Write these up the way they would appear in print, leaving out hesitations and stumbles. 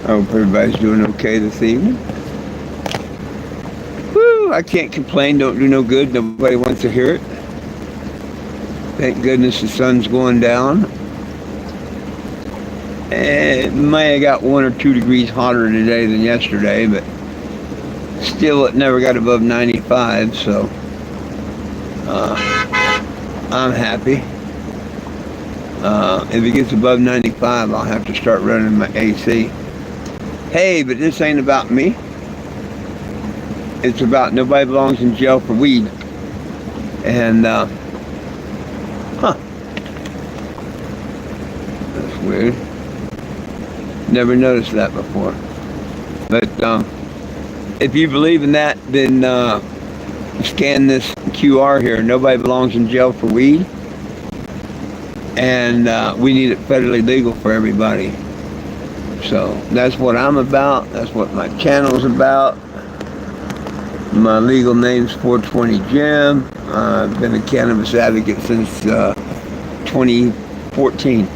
I hope everybody's doing okay this evening. Woo! I can't complain. Don't do no good. Nobody wants to hear it. Thank goodness the sun's going down. It may have got 1 or 2 degrees hotter today than yesterday, but still it never got above 95, so I'm happy. If it gets above 95, I'll have to start running my AC. Hey, but this ain't about me. It's about nobody belongs in jail for weed. And, that's weird. Never noticed that before. But if you believe in that, then scan this QR here. Nobody belongs in jail for weed. And we need it federally legal for everybody. So that's what I'm about. That's what my channel's about. My legal name's 420 Jim. I've been a cannabis advocate since 2014.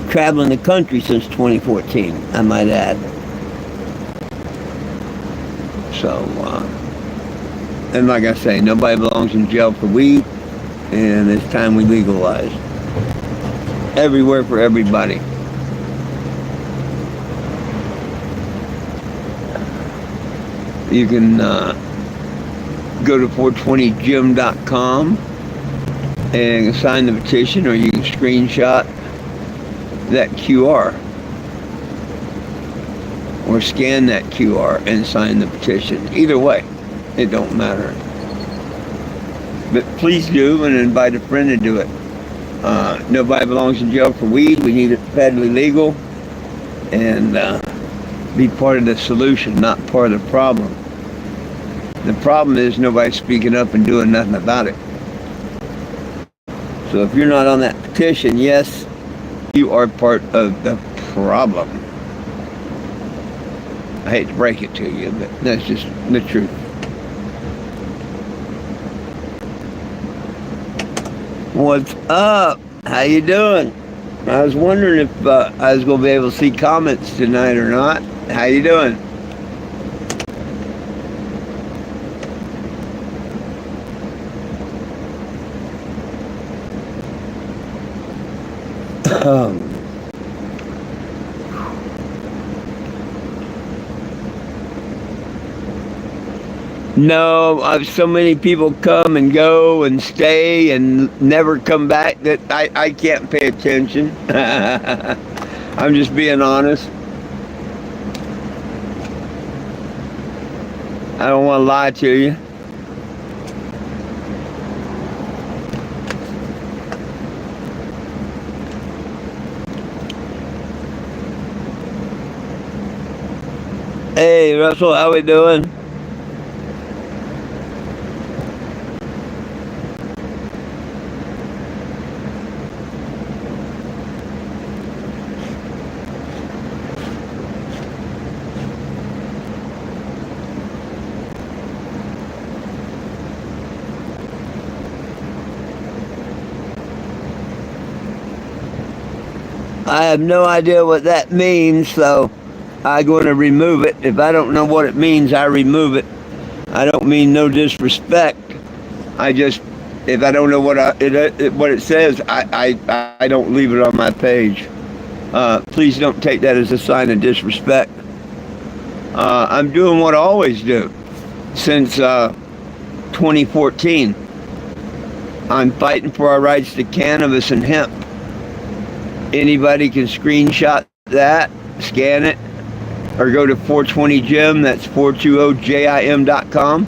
Traveling the country since 2014, I might add. So, and like I say, nobody belongs in jail for weed, and it's time we legalize. Everywhere for everybody. You can go to 420gym.com and sign the petition, or you can screenshot that QR or scan that QR and sign the petition. Either way, it don't matter. But please do, and invite a friend to do it. Nobody belongs in jail for weed. We need it federally legal, and be part of the solution, not part of the problem. The problem is nobody's speaking up and doing nothing about it. So if you're not on that petition, yes, you are part of the problem. I hate to break it to you, but that's just the truth. What's up? How you doing? I was wondering if I was going to be able to see comments tonight or not. How you doing? No, so many people come and go and stay and never come back that I can't pay attention. I'm just being honest. I don't want to lie to you. Hey, Russell, how we doing? I have no idea what that means, so I'm going to remove it. If I don't know what it means, I remove it. I don't mean no disrespect. I just, if I don't know what it says, I don't leave it on my page. Please don't take that as a sign of disrespect. I'm doing what I always do since 2014. I'm fighting for our rights to cannabis and hemp. Anybody can screenshot that, scan it, or go to 420 Jim, that's 420jim.com,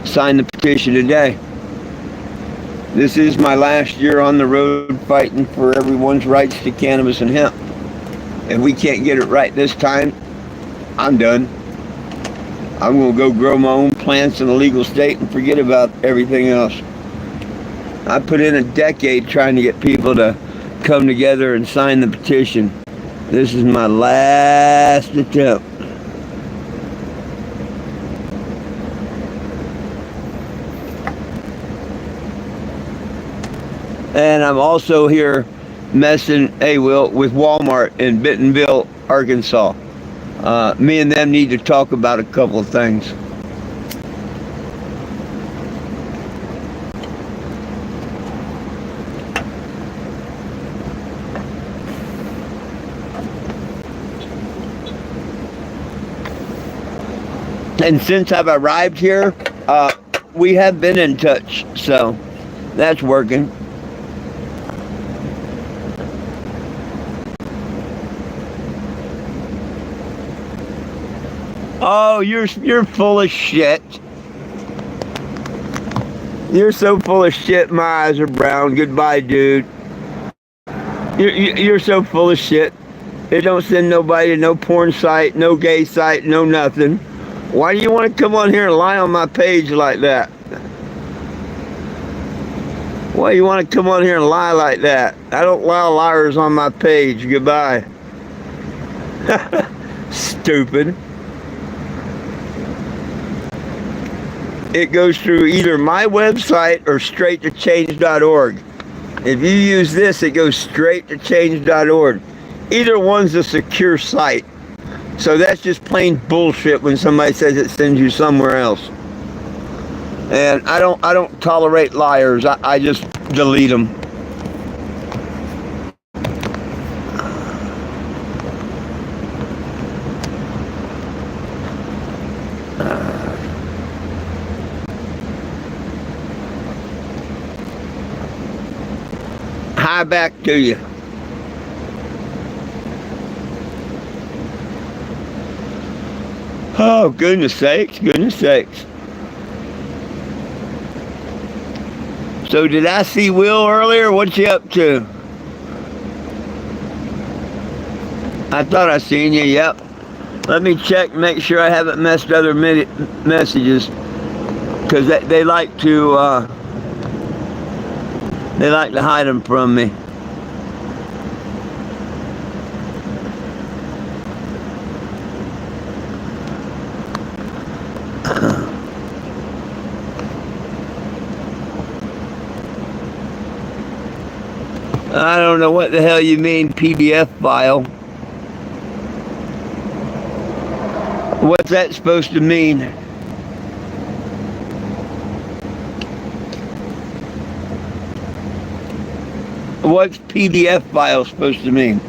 sign the petition today. This is my last year on the road fighting for everyone's rights to cannabis and hemp. If we can't get it right this time, I'm done. I'm going to go grow my own plants in a legal state and forget about everything else. I put in a decade trying to get people to come together and sign the petition. This is my last attempt. And I'm also here messing, hey Will, with Walmart in Bentonville, Arkansas. Me and them need to talk about a couple of things. And since I've arrived here, we have been in touch, so that's working. Oh, you're full of shit. You're so full of shit. My eyes are brown. Goodbye, dude. You're so full of shit. They don't send nobody to no porn site, no gay site, no nothing. Why do you want to come on here and lie on my page like that? Why do you want to come on here and lie like that? I don't allow liars on my page. Goodbye. Stupid. It goes through either my website or straight to change.org. If you use this, it goes straight to change.org. Either one's a secure site. So that's just plain bullshit when somebody says it sends you somewhere else. And I don't tolerate liars. I just delete them. Hi back to you. Oh, goodness sakes, goodness sakes. So did I see Will earlier? What's you up to? I thought I seen you, yep. Let me check, make sure I haven't missed other messages. Because they like to hide them from me. I don't know what the hell you mean, PDF file. What's that supposed to mean? What's PDF file supposed to mean?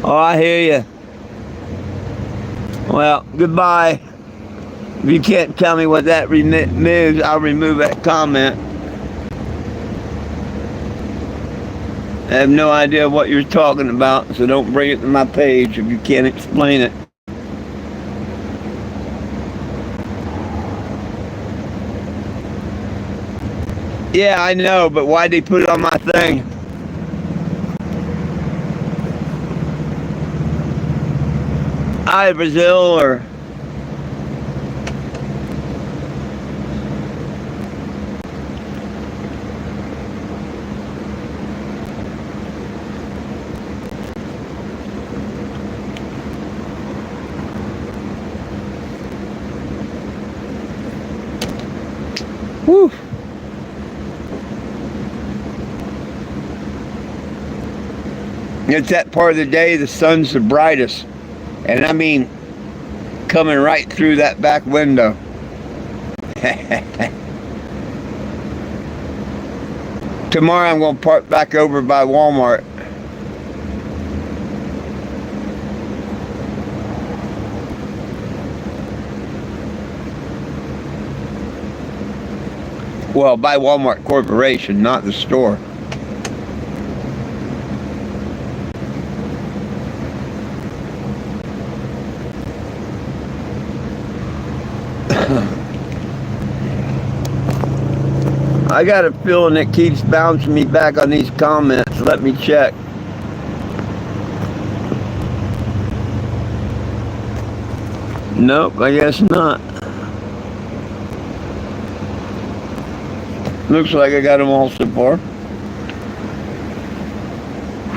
Oh, I hear you. Well, goodbye. If you can't tell me what that means, I'll remove that comment. I have no idea what you're talking about, so don't bring it to my page if you can't explain it. Yeah, I know, but why'd they put it on my thing? Hi, Brazil, or... Whew. It's that part of the day the sun's the brightest. And I mean, coming right through that back window. Tomorrow I'm going to park back over by Walmart. Well, by Walmart Corporation, not the store. I got a feeling it keeps bouncing me back on these comments. Let me check. Nope, I guess not. Looks like I got them all so far.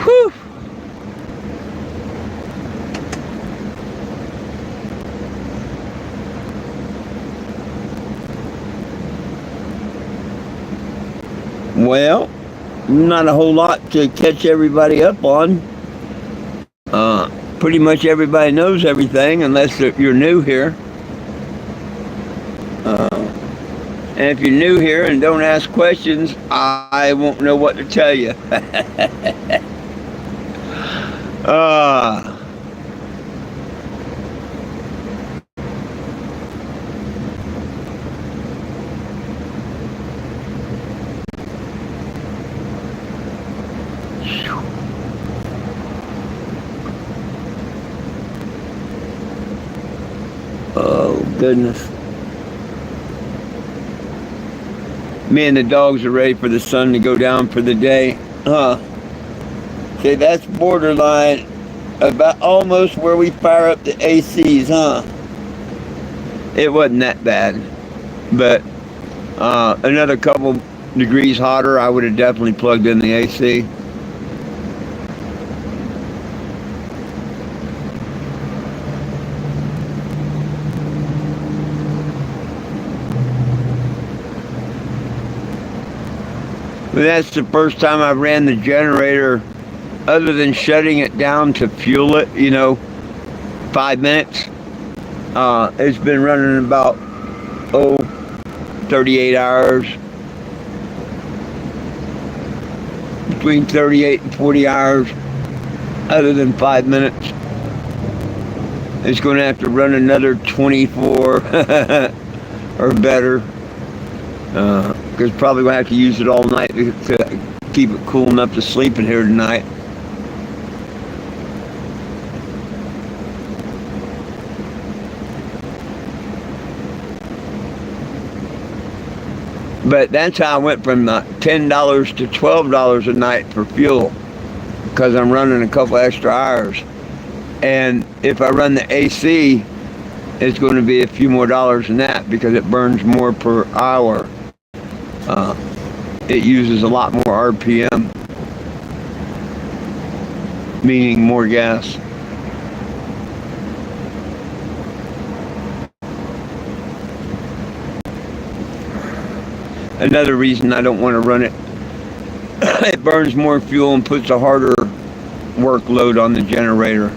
Whew. Well, not a whole lot to catch everybody up on. Pretty much everybody knows everything unless you're new here. And if you're new here and don't ask questions, I won't know what to tell you. Oh, goodness. Me and the dogs are ready for the sun to go down for the day. Okay, that's borderline about almost where we fire up the ACs, huh? It wasn't that bad. But another couple degrees hotter, I would have definitely plugged in the AC. But that's the first time I ran the generator, other than shutting it down to fuel it, 5 minutes. It's been running about, 38 hours. Between 38 and 40 hours, other than 5 minutes. It's going to have to run another 24 or better. Because probably going to have to use it all night to keep it cool enough to sleep in here tonight. But that's how I went from $10 to $12 a night for fuel, because I'm running a couple extra hours. And if I run the AC, it's going to be a few more dollars than that because it burns more per hour. It uses a lot more RPM, meaning more gas. Another reason I don't want to run it, it burns more fuel and puts a harder workload on the generator.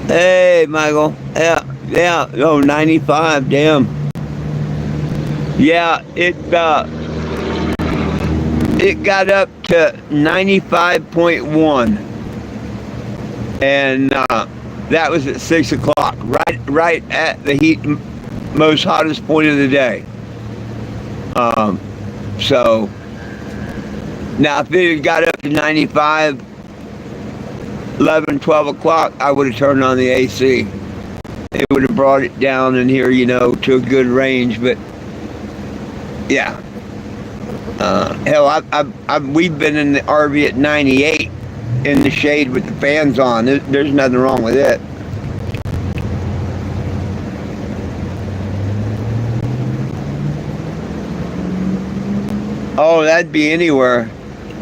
Hey, Michael. Yeah. Oh, 95. Damn. Yeah, it got up to 95.1, and that was at 6 o'clock, right at the most hottest point of the day. So now if it had got up to 95. 11, 12 o'clock, I would have turned on the AC. It would have brought it down in here, to a good range. But yeah, hell, we've been in the RV at 98 in the shade with the fans on. There's nothing wrong with it. Oh, that'd be anywhere.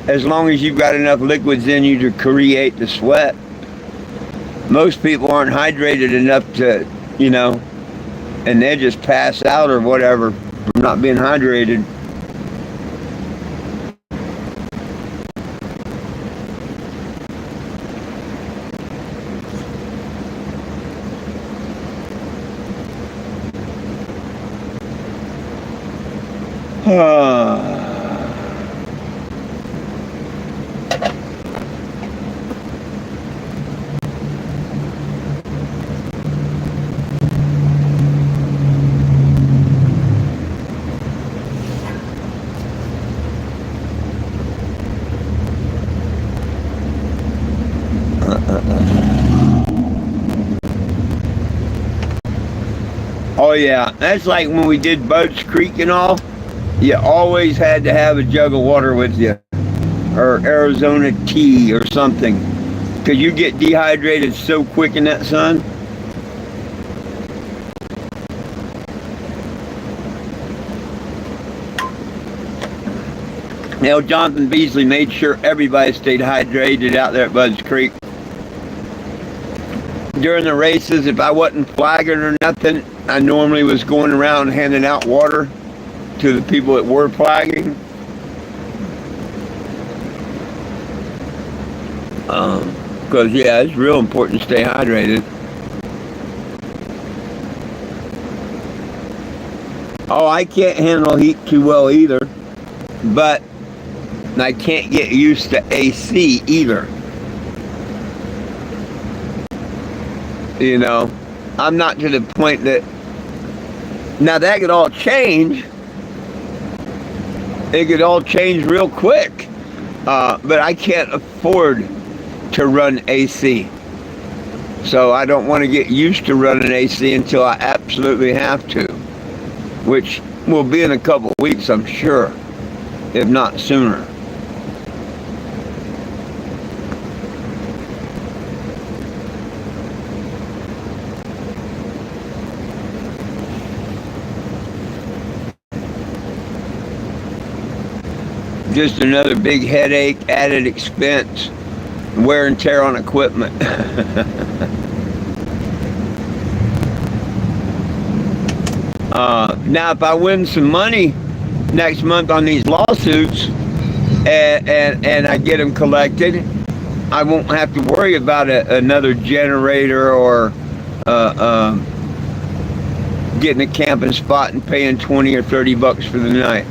As long as you've got enough liquids in you to create the sweat. Most people aren't hydrated enough to, and they just pass out or whatever from not being hydrated. Oh yeah, that's like when we did Boats Creek and all. You always had to have a jug of water with you, or Arizona tea or something, because you get dehydrated so quick in that sun. Jonathan Beasley made sure everybody stayed hydrated out there at Budds Creek. During the races, if I wasn't flagging or nothing, I normally was going around handing out water to the people that were flagging. Because, yeah, it's real important to stay hydrated. Oh, I can't handle heat too well either. But I can't get used to AC either. You know, I'm not to the point that... Now, that could all change. It could all change real quick. But I can't afford to run AC. So I don't want to get used to running AC until I absolutely have to. Which will be in a couple of weeks, I'm sure. If not sooner. Just another big headache, added expense, wear and tear on equipment. Now, if I win some money next month on these lawsuits and I get them collected, I won't have to worry about another generator or getting a camping spot and paying 20 or 30 bucks for the night.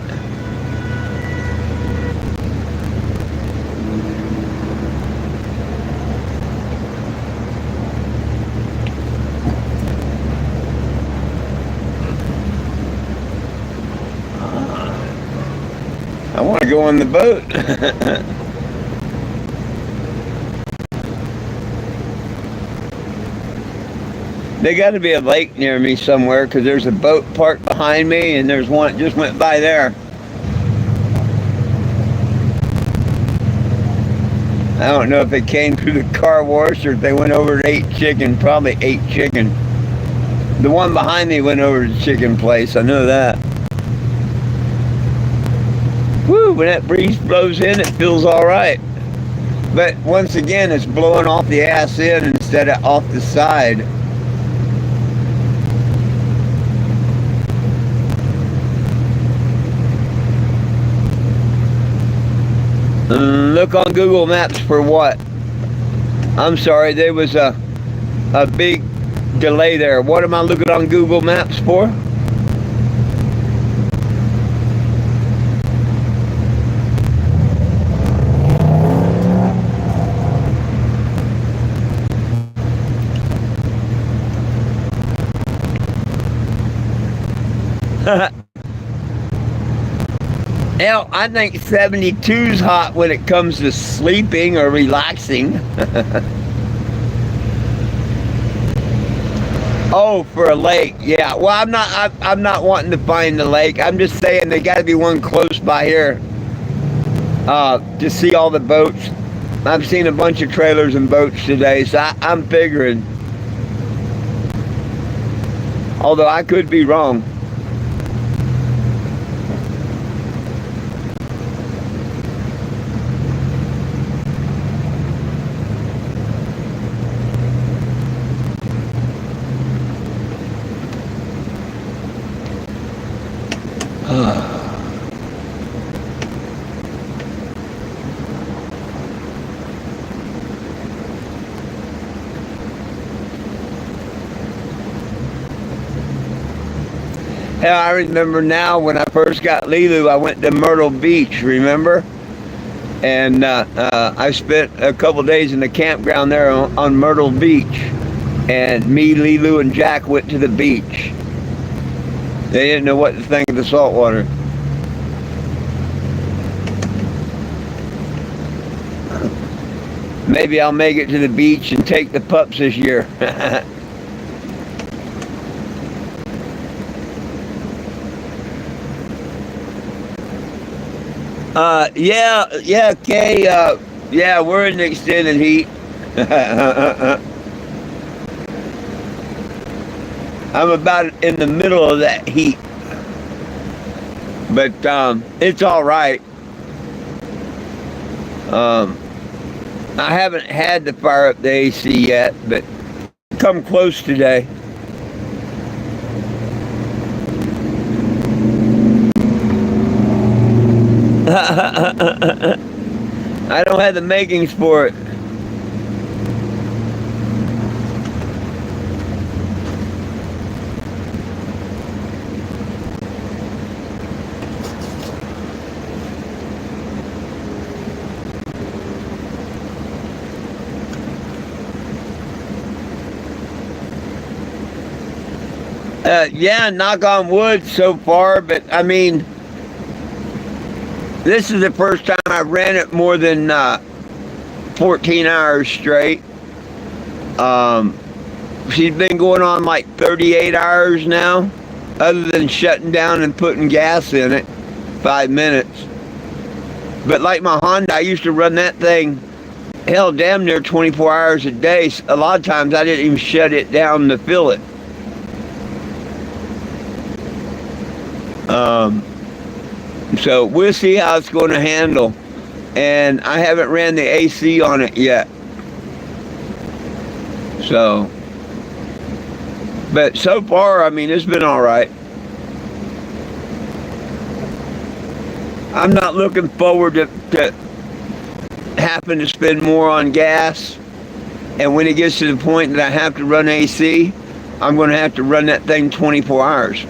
I want to go on the boat. There got to be a lake near me somewhere because there's a boat parked behind me and there's one that just went by there. I don't know if it came through the car wash or if they went over and ate chicken. Probably ate chicken. The one behind me went over to the chicken place. I know that. Woo, when that breeze blows in, it feels all right. But once again, it's blowing off the ass end instead of off the side. Look on Google Maps for what? I'm sorry, there was a big delay there. What am I looking on Google Maps for? Hell, I think 72's hot when it comes to sleeping or relaxing. Oh, for a lake, yeah. Well, I'm not wanting to find the lake. I'm just saying there got to be one close by here to see all the boats. I've seen a bunch of trailers and boats today, so I'm figuring. Although I could be wrong. Hell, I remember now when I first got Lilu, I went to Myrtle Beach, remember? And I spent a couple days in the campground there on Myrtle Beach. And me, Lilu, and Jack went to the beach. They didn't know what to think of the salt water. Maybe I'll make it to the beach and take the pups this year. Yeah, Kay, yeah, we're in the extended heat. I'm about in the middle of that heat. But it's all right. Um, I haven't had to fire up the AC yet, but come close today. I don't have the makings for it. Yeah, knock on wood so far, but I mean, this is the first time I ran it more than 14 hours straight. She's been going on like 38 hours now, other than shutting down and putting gas in it, 5 minutes. But like my Honda, I used to run that thing, hell, damn near 24 hours a day. A lot of times I didn't even shut it down to fill it. So we'll see how it's going to handle. And I haven't ran the AC on it yet. So, but so far, I mean, it's been all right. I'm not looking forward to having to spend more on gas. And when it gets to the point that I have to run AC, I'm going to have to run that thing 24 hours.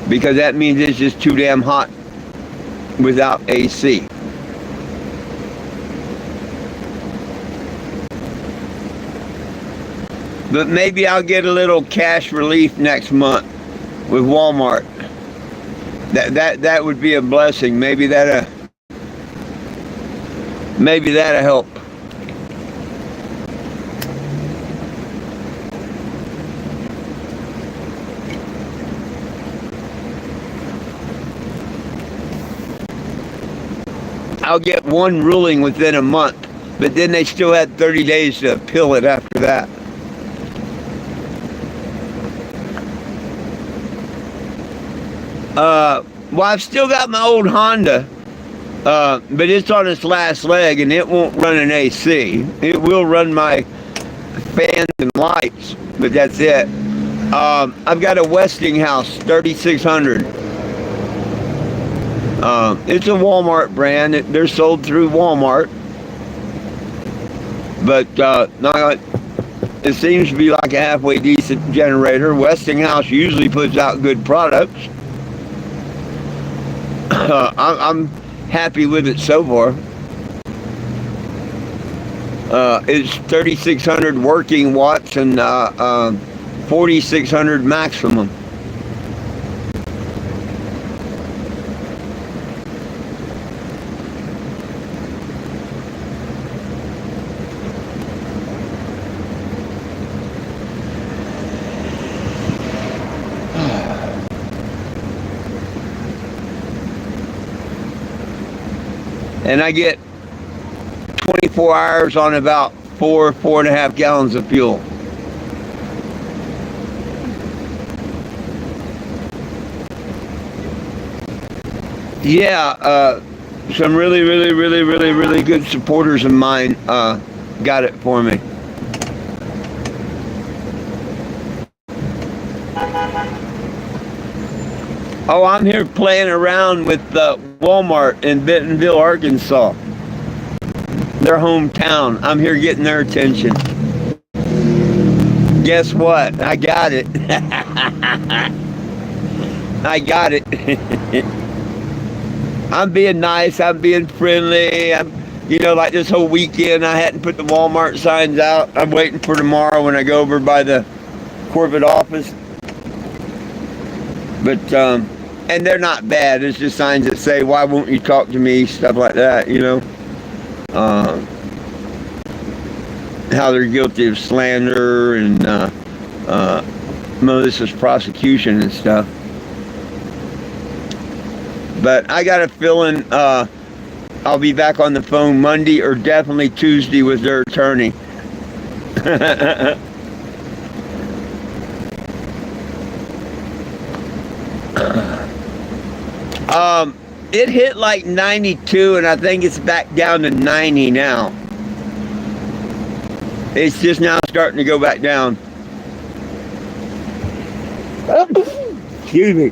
Because that means it's just too damn hot without AC. But maybe I'll get a little cash relief next month with Walmart. That would be a blessing. Maybe that'll help. I'll get one ruling within a month, but then they still had 30 days to appeal it after that. Well, I've still got my old Honda, but it's on its last leg, and it won't run an AC. It will run my fans and lights, but that's it. I've got a Westinghouse 3600. It's a Walmart brand. They're sold through Walmart. But it seems to be like a halfway decent generator. Westinghouse usually puts out good products. I'm happy with it so far. It's 3,600 working watts and 4,600 maximum. And I get 24 hours on about 4.5 gallons of fuel. Yeah, some really good supporters of mine got it for me. Oh, I'm here playing around with Walmart in Bentonville, Arkansas. Their hometown. I'm here getting their attention. Guess what? I got it. I got it. I'm being nice. I'm being friendly. Like this whole weekend, I hadn't put the Walmart signs out. I'm waiting for tomorrow when I go over by the corporate office. But, and they're not bad. It's just signs that say, "Why won't you talk to me?" Stuff like that, how they're guilty of slander and malicious prosecution and stuff. But I got a feeling I'll be back on the phone Monday or definitely Tuesday with their attorney. It hit like 92, and I think it's back down to 90 now. It's just now starting to go back down. Excuse me.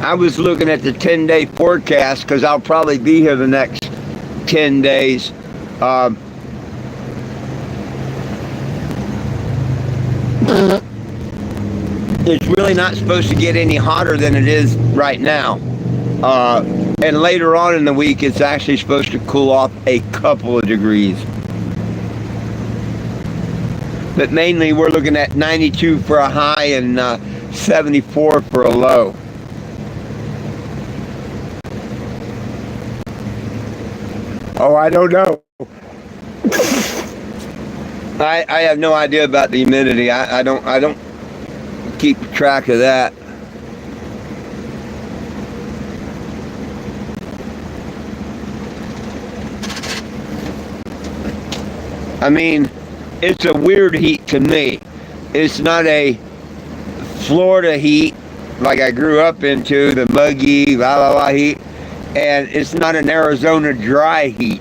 I was looking at the 10-day forecast because I'll probably be here the next 10 days. It's really not supposed to get any hotter than it is right now. And later on in the week, it's actually supposed to cool off a couple of degrees. But mainly, we're looking at 92 for a high and 74 for a low. Oh, I don't know. I have no idea about the humidity. I don't keep track of that. I mean, it's a weird heat to me. It's not a Florida heat like I grew up into, the muggy, heat. And it's not an Arizona dry heat.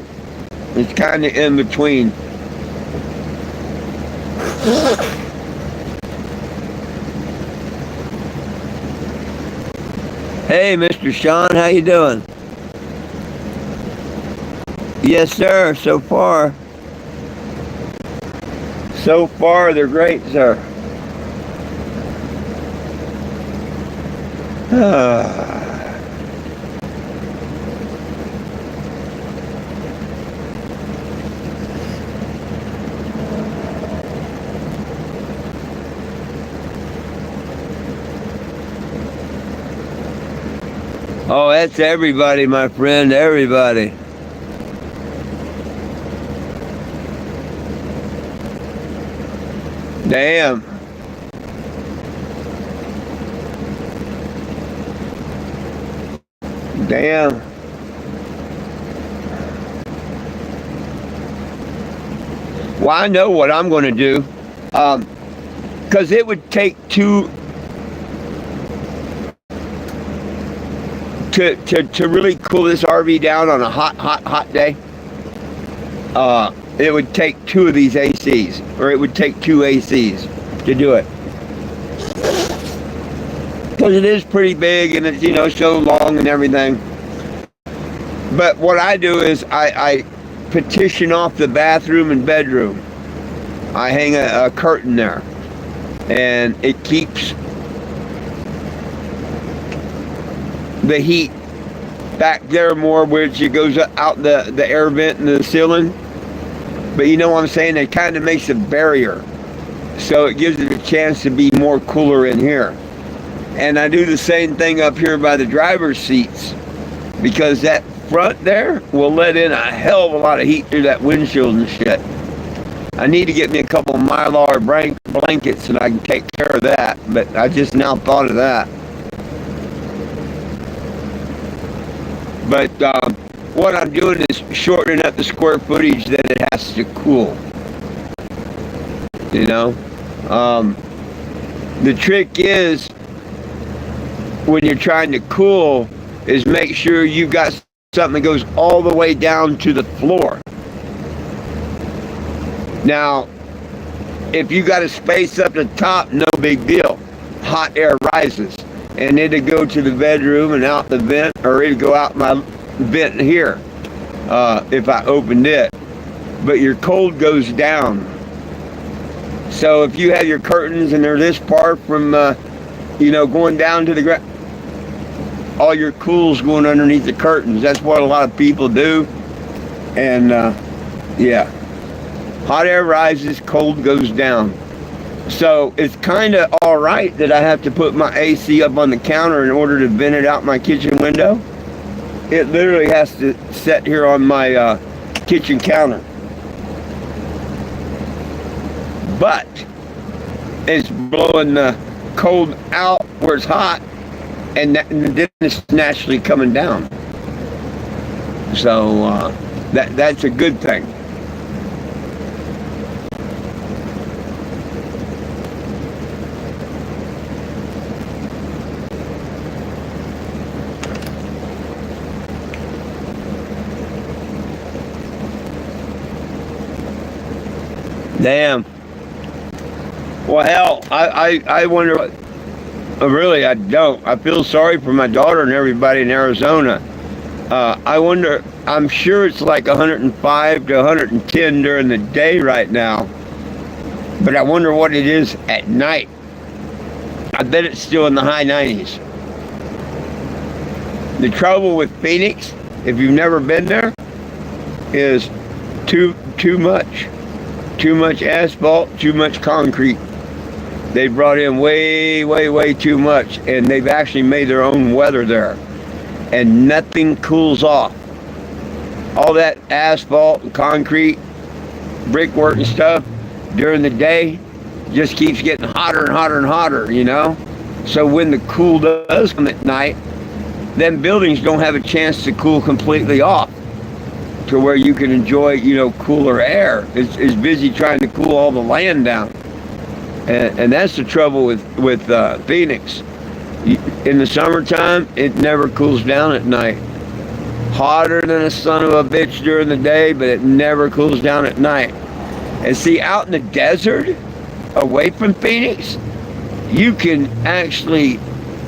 It's kind of in between. Hey, Mr. Sean, how you doing? Yes, sir, so far. So far, they're great, sir. Oh, that's everybody, my friend, everybody. Damn. Damn. Well, I know what I'm going to do. Because it would take two... To really cool this RV down on a hot day, it would take two of these ACs, or it would take two ACs to do it. Because it is pretty big and it's, so long and everything. But what I do is I petition off the bathroom and bedroom. I hang a curtain there, and it keeps the heat back there more, which it goes out the air vent in the ceiling. But you know what I'm saying? It kind of makes a barrier, so it gives it a chance to be more cooler in here. And I do the same thing up here by the driver's seats, because that front there will let in a hell of a lot of heat through that windshield and shit. I need to get me a couple of Mylar blankets and I can take care of that, but I just now thought of that. But what I'm doing is shortening up the square footage that it has to cool. The trick is, when you're trying to cool, is make sure you've got something that goes all the way down to the floor. Now, if you got a space up the top, no big deal. Hot air rises, and it'd go to the bedroom and out the vent, or it'd go out my vent here if I opened it. But your cold goes down. So if you have your curtains and they're this far from, going down to the ground, all your cool's going underneath the curtains. That's what a lot of people do. And yeah, hot air rises, cold goes down. So it's kind of all right that I have to put my AC up on the counter in order to vent it out my kitchen window. It literally has to sit here on my kitchen counter. But it's blowing the cold out where it's hot, and then it's naturally coming down. So that's a good thing. Damn. Well, hell, I wonder. Really, I don't. I feel sorry for my daughter and everybody in Arizona. I wonder. I'm sure it's like 105 to 110 during the day right now, but I wonder what it is at night. I bet it's still in the high 90s. The trouble with Phoenix, if you've never been there, is too much. Too much asphalt, too much concrete. They brought in way too much, and they've actually made their own weather there. And nothing cools off. All that asphalt and concrete, brickwork and stuff, during the day, just keeps getting hotter and hotter and hotter, you know? So when the cool does come at night, then buildings don't have a chance to cool completely off to where you can enjoy, you know, cooler air. It's busy trying to cool all the land down. And that's the trouble with Phoenix. In the summertime, it never cools down at night. Hotter than a son of a bitch during the day, but it never cools down at night. And see, out in the desert, away from Phoenix, you can actually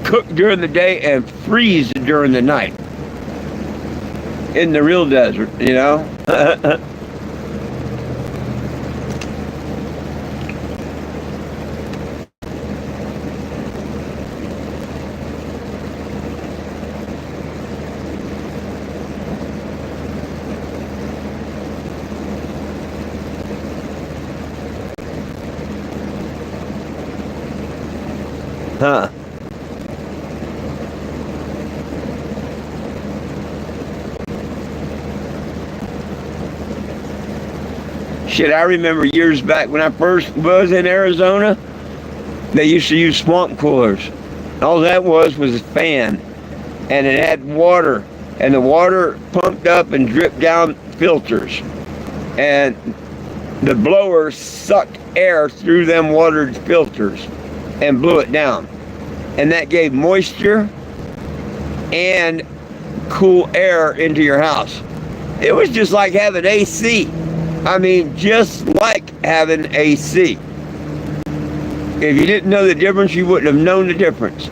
cook during the day and freeze during the night. In the real desert, you know? Huh. Shit, I remember years back when I first was in Arizona, they used to use swamp coolers. All that was a fan, and it had water, and the water pumped up and dripped down filters, and the blower sucked air through them watered filters and blew it down, and that gave moisture and cool air into your house. It was just like having AC. I mean, just like having AC. If you didn't know the difference, you wouldn't have known the difference.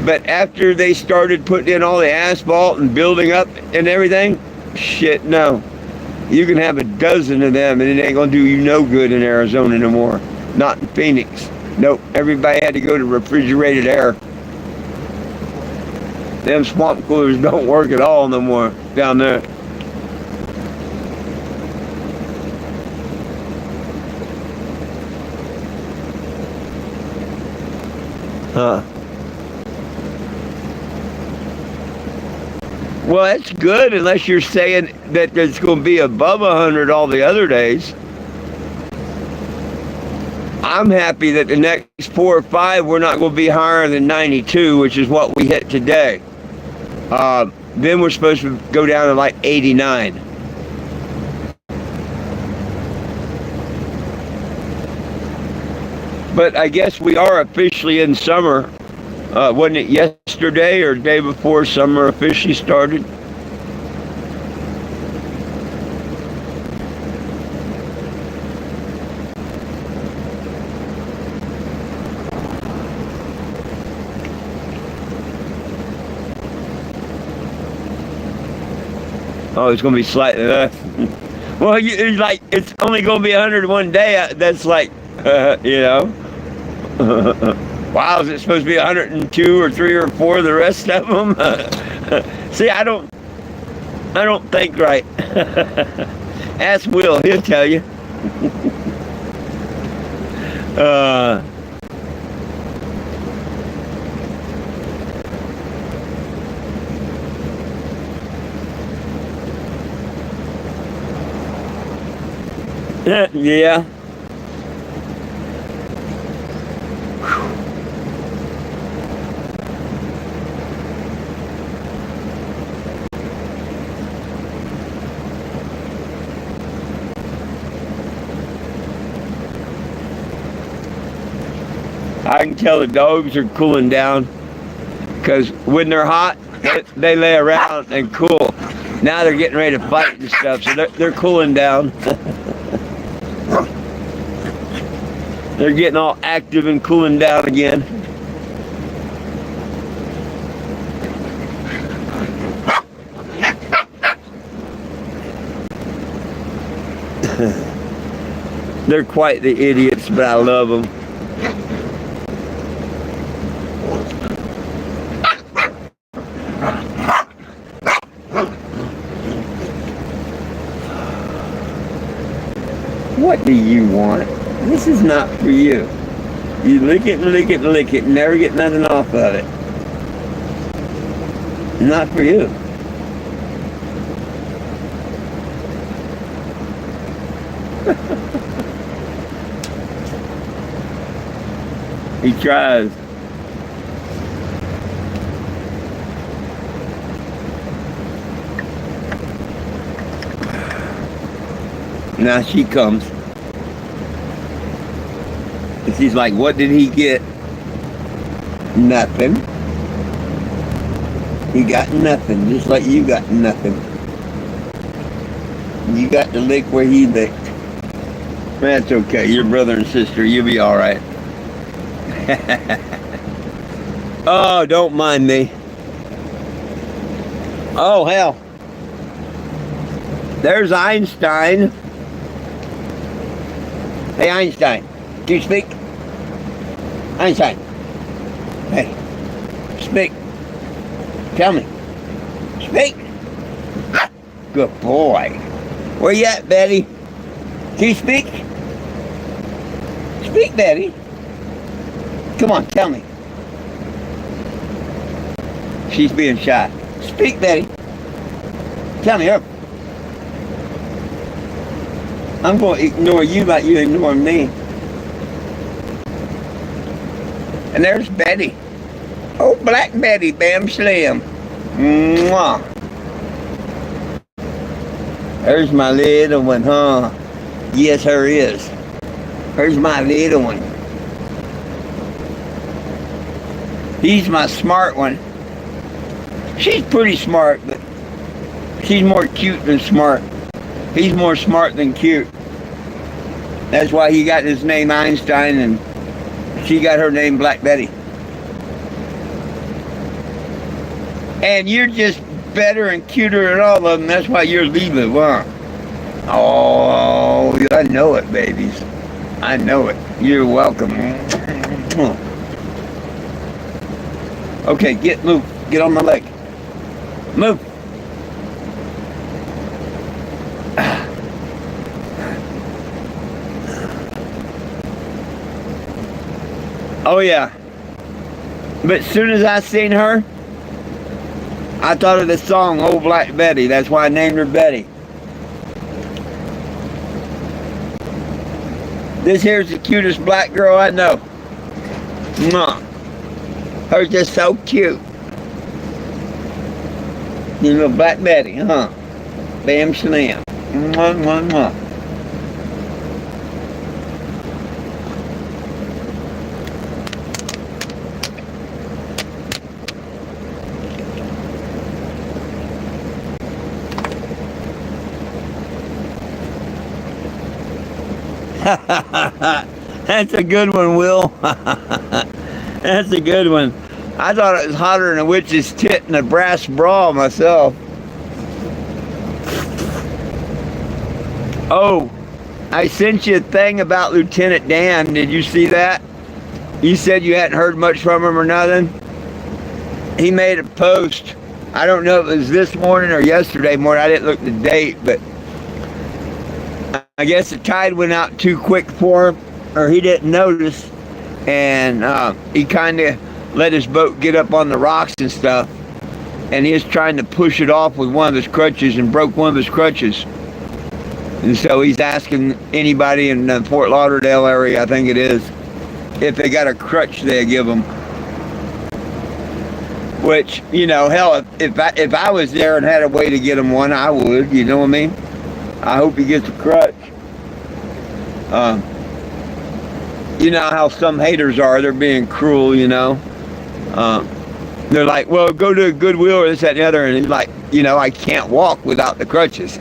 But after they started putting in all the asphalt and building up and everything, shit, no. You can have a dozen of them and it ain't gonna do you no good in Arizona no more. Not in Phoenix. Nope, everybody had to go to refrigerated air. Them swamp coolers don't work at all no more down there. Huh. Well, that's good unless you're saying that it's going to be above 100 all the other days. I'm happy that the next 4 or 5 we're not going to be higher than 92, which is what we hit today. Then we're supposed to go down to like 89. But I guess we are officially in summer. Wasn't it yesterday or the day before summer officially started? Oh, it's going to be slightly less. Well, it's like it's only going to be 101 day. That's like, you know. Wow, is it supposed to be 102 or 3 or 4 the rest of them? See, I don't think right. Ask Will, he'll tell you. Yeah. I can tell the dogs are cooling down because when they're hot, they lay around and cool. Now they're getting ready to fight and stuff, so they're cooling down. They're getting all active and cooling down again. They're quite the idiots, but I love them. What do you want? This is not for you. You lick it and lick it and lick it and never get nothing off of it. Not for you. He tries. Now she comes. And she's like, what did he get? Nothing. He got nothing, just like you got nothing. You got to lick where he licked. That's okay. You're brother and sister. You'll be all right. Oh, don't mind me. Oh, hell. There's Einstein. Hey, Einstein. Do you speak? Einstein. Hey. Speak. Tell me. Speak. Good boy. Where you at, Betty? Can you speak? Speak, Betty. Come on, tell me. She's being shy. Speak, Betty. Tell me, I'm going to ignore you like you ignoring me. And there's Betty. Oh, Black Betty, Bam Slim. Mwah. There's my little one, huh? Yes, her is. There's my little one. He's my smart one. She's pretty smart, but she's more cute than smart. He's more smart than cute. That's why he got his name Einstein and she got her name Black Betty. And you're just better and cuter than all of them. That's why you're leaving, huh? Oh, I know it, babies. I know it. You're welcome. Okay, move. Get on my leg. Move. Oh, yeah. But as soon as I seen her, I thought of the song, Old Black Betty. That's why I named her Betty. This here's the cutest black girl I know. Mwah. Her's just so cute. You know, Black Betty, huh? Bam Slam. Mwah, mwah, mwah. That's a good one, Will. That's a good one. I thought it was hotter than a witch's tit in a brass bra myself. Oh, I sent you a thing about Lieutenant Dan. Did you see that? You said you hadn't heard much from him or nothing. He made a post. I don't know if it was this morning or yesterday morning. I didn't look at the date, but I guess the tide went out too quick for him, or he didn't notice, and he kind of let his boat get up on the rocks and stuff, and he was trying to push it off with one of his crutches and broke one of his crutches. And so he's asking anybody in the Fort Lauderdale area, I think it is, if they got a crutch they'll give him. Which, you know, hell, if I was there and had a way to get him one, I would, you know what I mean? I hope he gets a crutch. You know how some haters are. They're being cruel, you know. They're like, well, go to Goodwill or this, that, and the other. And he's like, you know, I can't walk without the crutches.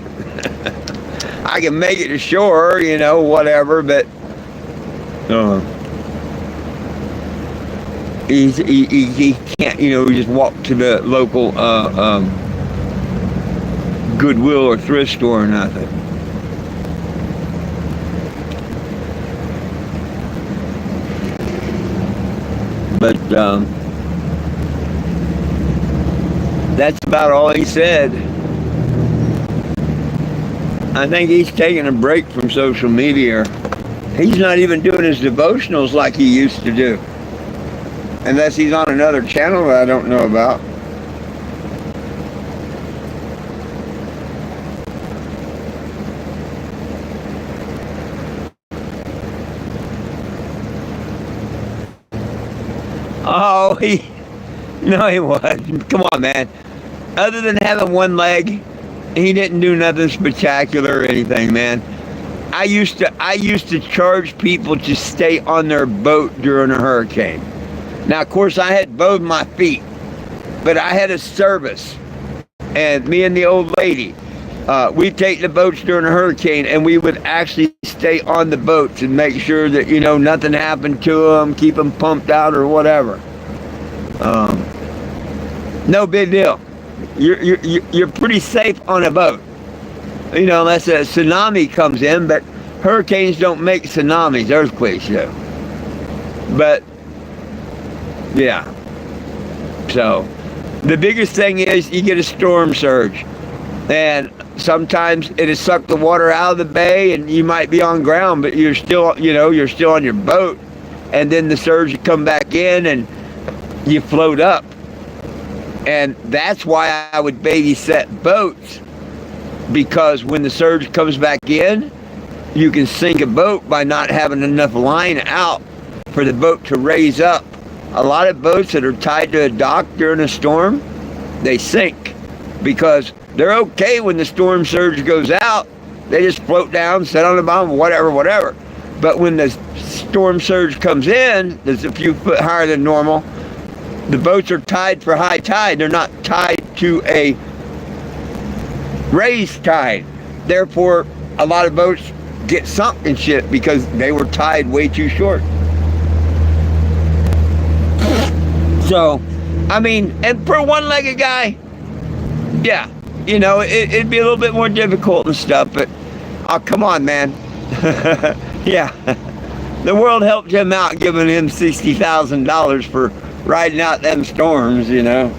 I can make it to shore, you know, whatever, but he can't, you know, just walk to the local Goodwill or thrift store or nothing. But that's about all he said. I think he's taking a break from social media. He's not even doing his devotionals like he used to do. Unless he's on another channel that I don't know about. Oh, no, he wasn't. Come on, man. Other than having one leg, he didn't do nothing spectacular or anything, man. I used to charge people to stay on their boat during a hurricane. Now, of course, I had both my feet, but I had a service, and me and the old lady, we'd take the boats during a hurricane, and we would actually stay on the boats and make sure that, you know, nothing happened to them, keep them pumped out or whatever. No big deal. You're pretty safe on a boat, you know, unless a tsunami comes in. But hurricanes don't make tsunamis; earthquakes do. But yeah. So the biggest thing is you get a storm surge, and sometimes it has sucked the water out of the bay, and you might be on ground, but you're still, you know, you're still on your boat, and then the surge you come back in and you float up. And that's why I would babysit boats, because when the surge comes back in, you can sink a boat by not having enough line out for the boat to raise up. A lot of boats that are tied to a dock during a storm, they sink because they're okay when the storm surge goes out. They just float down, sit on the bottom, whatever. But when the storm surge comes in, that's a few foot higher than normal, the boats are tied for high tide. They're not tied to a raised tide. Therefore, a lot of boats get sunk and shit because they were tied way too short. So, I mean, and for a one-legged guy, yeah, you know, it'd be a little bit more difficult and stuff, but, oh, come on, man. Yeah. The world helped him out, giving him $60,000 for riding out them storms, you know.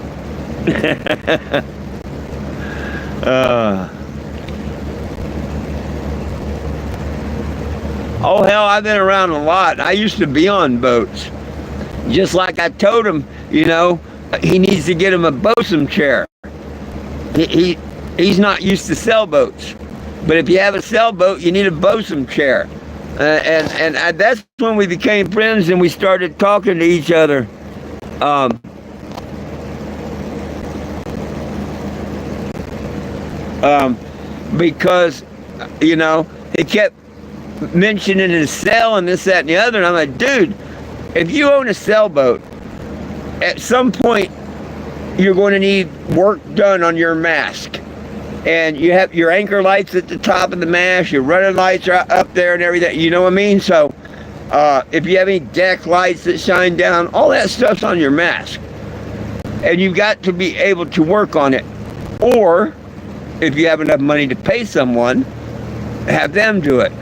Oh, hell, I've been around a lot. I used to be on boats. Just like I told him, you know, he needs to get him a bosun chair. He's not used to sailboats. But if you have a sailboat, you need a bosun chair. And that's when we became friends and we started talking to each other. Because, you know, he kept mentioning his sail and this, that, and the other. And I'm like, dude, if you own a sailboat, at some point, you're going to need work done on your mast. And you have your anchor lights at the top of the mast, your running lights are up there and everything, you know what I mean? So, if you have any deck lights that shine down, all that stuff's on your mast. And you've got to be able to work on it. Or, if you have enough money to pay someone, have them do it.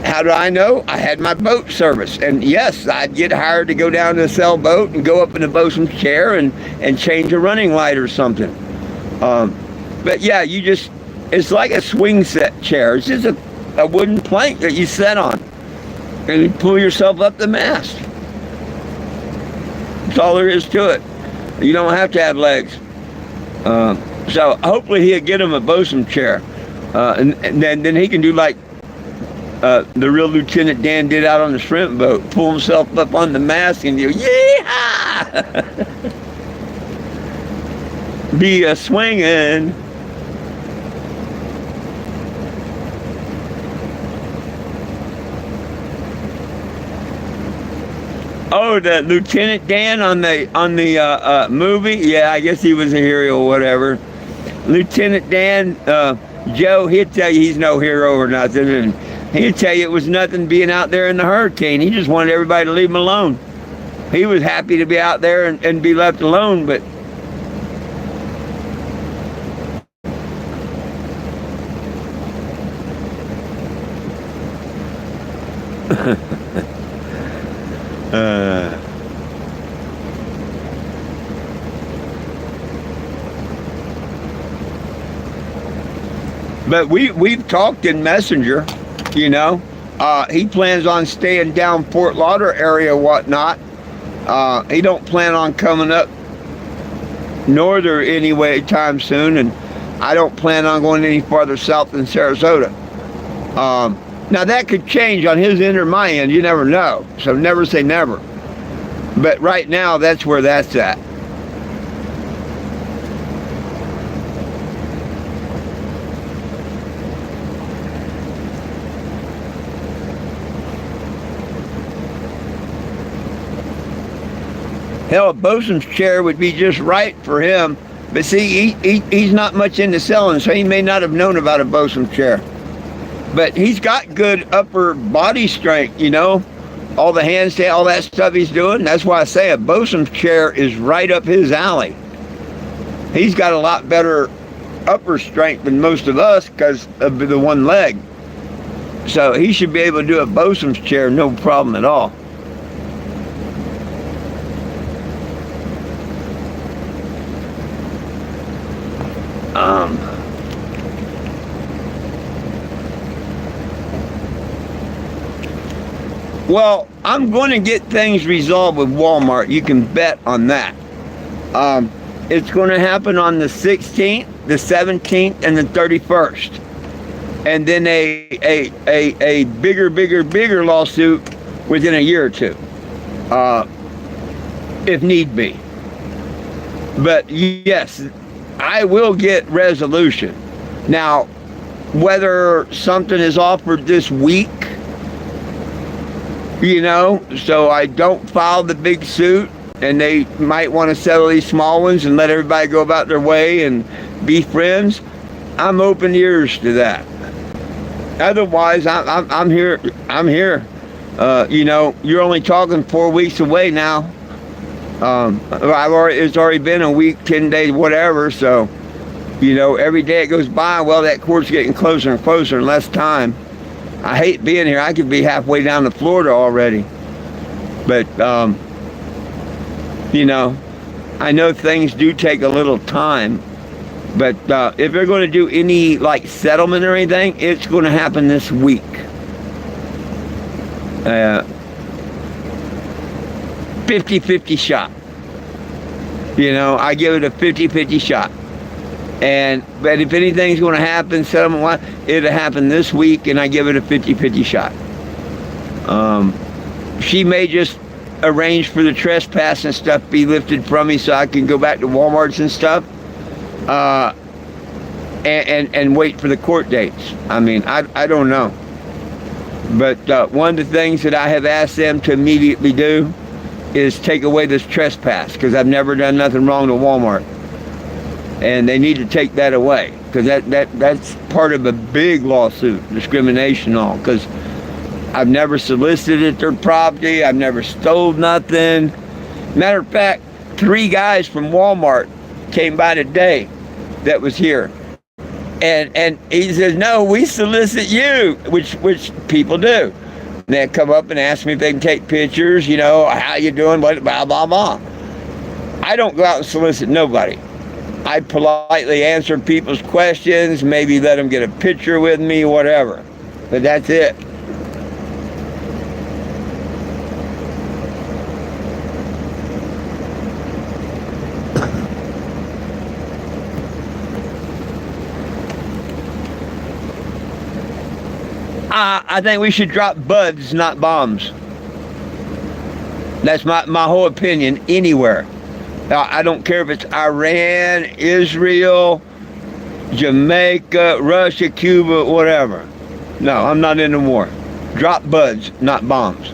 How do I know? I had my boat service. And yes, I'd get hired to go down to a sailboat and go up in a bosun's chair and change a running light or something. But yeah, it's like a swing set chair. It's just a wooden plank that you sit on. And you pull yourself up the mast. That's all there is to it. You don't have to have legs. So hopefully he'll get him a bosun chair. And then he can do like the real Lieutenant Dan did out on the shrimp boat. Pull himself up on the mast and go, yeah! Be a swinging. Oh, the Lieutenant Dan on the movie. Yeah, I guess he was a hero or whatever. Lieutenant Dan, Joe, he'll tell you he's no hero or nothing, and he'll tell you it was nothing being out there in the hurricane. He just wanted everybody to leave him alone. He was happy to be out there and be left alone, but but we've talked in Messenger, you know. He plans on staying down Fort Lauder area, whatnot. He don't plan on coming up northern anyway time soon, and I don't plan on going any farther south than Sarasota. Now that could change on his end or my end. You never know, so never say never. But right now, that's where that's at. Hell, a bosun's chair would be just right for him. But see, he's not much into selling, so he may not have known about a bosun's chair. But he's got good upper body strength, you know. All the handstand, all that stuff he's doing. That's why I say a bosun's chair is right up his alley. He's got a lot better upper strength than most of us because of the one leg. So he should be able to do a bosun's chair, no problem at all. Well, I'm going to get things resolved with Walmart. You can bet on that. It's going to happen on the 16th, the 17th, and the 31st. And then a bigger lawsuit within a year or two, if need be. But yes, I will get resolution. Now, whether something is offered this week, you know, so I don't file the big suit, and they might want to settle these small ones and let everybody go about their way and be friends, I'm open ears to that. Otherwise, I'm here. You know, you're only talking 4 weeks away now. It's already been a week, 10 days, whatever. So, you know, every day it goes by, well, that court's getting closer and closer and less time. I hate being here. I could be halfway down to Florida already. But, you know, I know things do take a little time. But if they're going to do any, like, settlement or anything, it's going to happen this week. 50-50 shot. You know, I give it a 50-50 shot. But if anything's going to happen, settlement-wise, it'll happen this week, and I give it a 50-50 shot. She may just arrange for the trespass and stuff be lifted from me so I can go back to Walmart's and stuff, and wait for the court dates. I mean, I don't know. But one of the things that I have asked them to immediately do is take away this trespass, because I've never done nothing wrong to Walmart. And they need to take that away, because that's part of a big lawsuit, discrimination law, because I've never solicited their property, I've never stole nothing. Matter of fact, 3 guys from Walmart came by today that was here. And he says, no, we solicit you, which people do. And they come up and ask me if they can take pictures, you know, how you doing, blah, blah, blah, blah. I don't go out and solicit nobody. I politely answer people's questions, maybe let them get a picture with me, whatever. But that's it. I think we should drop buds, not bombs. That's my whole opinion, anywhere. I don't care if it's Iran, Israel, Jamaica, Russia, Cuba, whatever. No, I'm not into war. Drop buds, not bombs.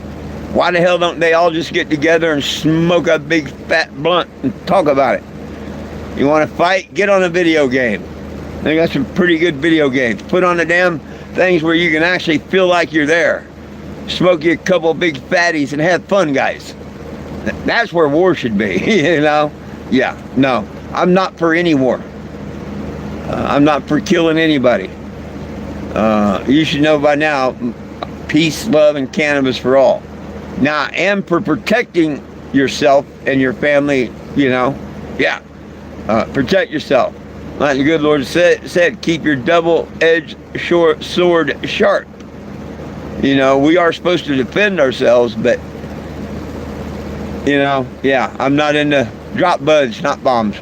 Why the hell don't they all just get together and smoke a big fat blunt and talk about it? You want to fight? Get on a video game. They got some pretty good video games. Put on the damn things where you can actually feel like you're there. Smoke you a couple big fatties and have fun, guys. That's where war should be, you know? Yeah, no. I'm not for any war. I'm not for killing anybody. You should know by now, peace, love, and cannabis for all. Now, I am for protecting yourself and your family, you know? Yeah. Protect yourself. Like the good Lord said, keep your double-edged sword sharp. You know, we are supposed to defend ourselves, but, you know, yeah, I'm not into drop buds, not bombs.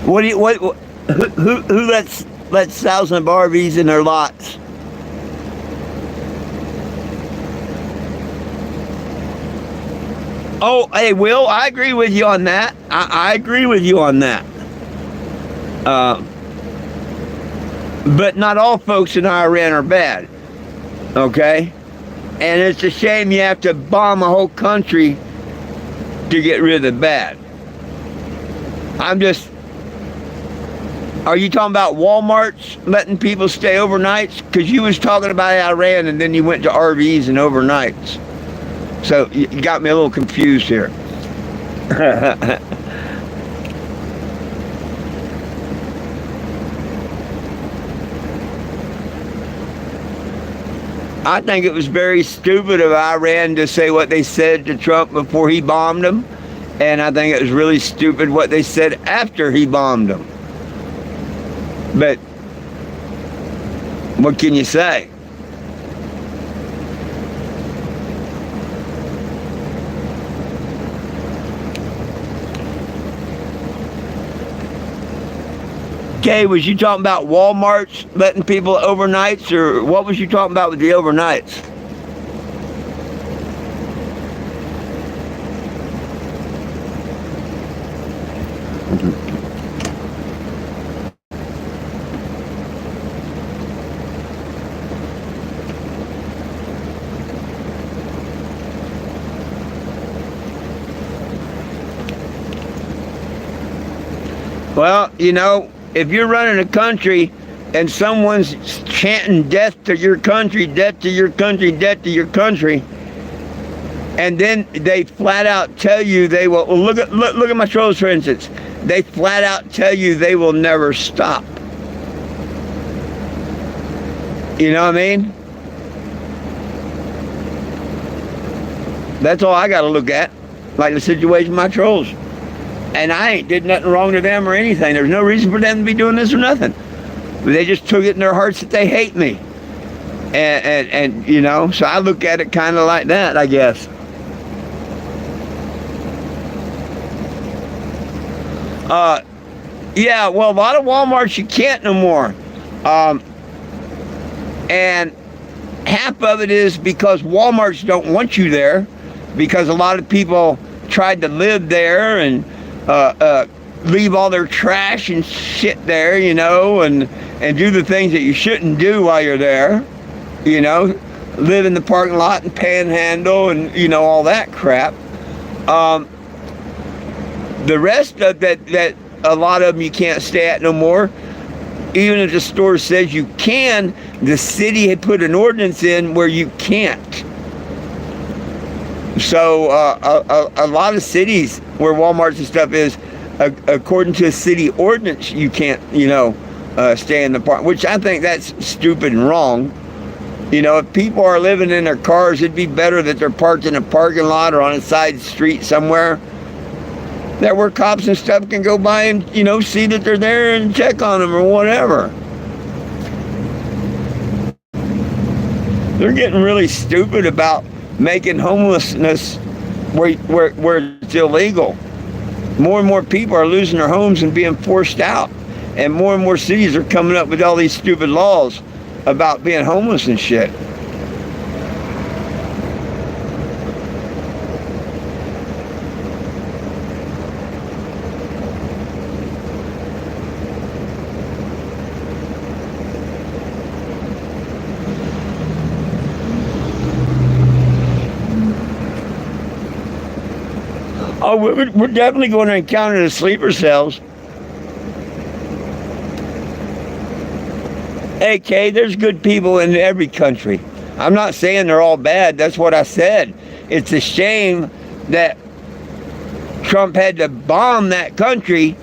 Who lets 1,000 RVs in their lots? Oh, hey, Will, I agree with you on that. I agree with you on that. But not all folks in Iran are bad, okay? And it's a shame you have to bomb a whole country to get rid of the bad. Are you talking about Walmart's letting people stay overnights? Because you was talking about Iran and then you went to RVs and overnights. So you got me a little confused here. I think it was very stupid of Iran to say what they said to Trump before he bombed them. And I think it was really stupid what they said after he bombed them. But what can you say? Okay, was you talking about Walmart's letting people overnights, or what was you talking about with the overnights? Well, you know, if you're running a country and someone's chanting death to your country, death to your country, death to your country, and then they flat out tell you they will, well, look at my trolls, for instance. They flat out tell you they will never stop. You know what I mean? That's all I got to look at, like the situation with my trolls. And I ain't did nothing wrong to them or anything. There's no reason for them to be doing this or nothing. They just took it in their hearts that they hate me. And you know, so I look at it kind of like that, I guess. Yeah, well, a lot of Walmarts you can't no more. And half of it is because Walmarts don't want you there, because a lot of people tried to live there and leave all their trash and shit there, you know, and do the things that you shouldn't do while you're there, you know, live in the parking lot and panhandle and, you know, all that crap. The rest of that a lot of them you can't stay at no more. Even if the store says you can, the city had put an ordinance in where you can't. So a lot of cities where Walmarts and stuff is, according to a city ordinance, you can't, you know, stay in the park, which I think that's stupid and wrong. You know, if people are living in their cars, it'd be better that they're parked in a parking lot or on a side street somewhere that where cops and stuff can go by and, you know, see that they're there and check on them or whatever. They're getting really stupid about making homelessness where it's illegal. More and more people are losing their homes and being forced out. And more cities are coming up with all these stupid laws about being homeless and shit. Oh, we're definitely going to encounter the sleeper cells. Hey, Kay, there's good people in every country. I'm not saying they're all bad. That's what I said. It's a shame that Trump had to bomb that country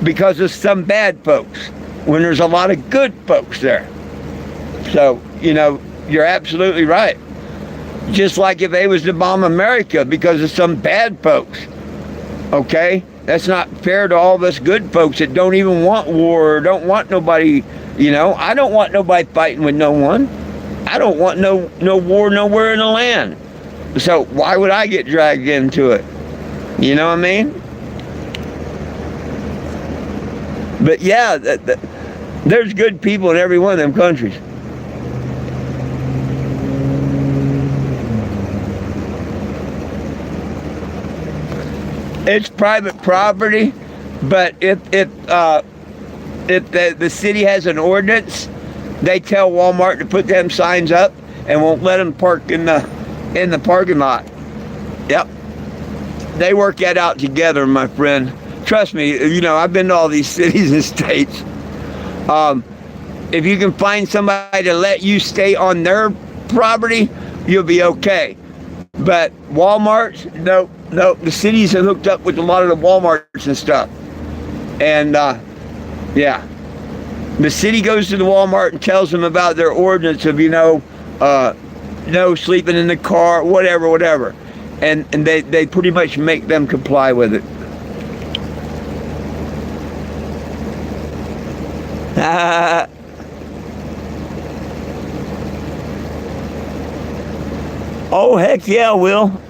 because of some bad folks, when there's a lot of good folks there. So, you know, you're absolutely right. Just like if they was to bomb America because of some bad folks. Okay? That's not fair to all of us good folks that don't even want war or don't want nobody, you know. I don't want nobody fighting with no one. I don't want no war nowhere in the land. So why would I get dragged into it? You know what I mean? But yeah, there's good people in every one of them countries. It's private property, but if the city has an ordinance, they tell Walmart to put them signs up and won't let them park in the parking lot. Yep, they work that out together, my friend. Trust me, you know, I've been to all these cities and states. If you can find somebody to let you stay on their property, you'll be okay. But Walmart, no, the cities are hooked up with a lot of the Walmarts and stuff. And, yeah. The city goes to the Walmart and tells them about their ordinance of, you know, no sleeping in the car, whatever. And they pretty much make them comply with it. Oh, heck yeah, Will.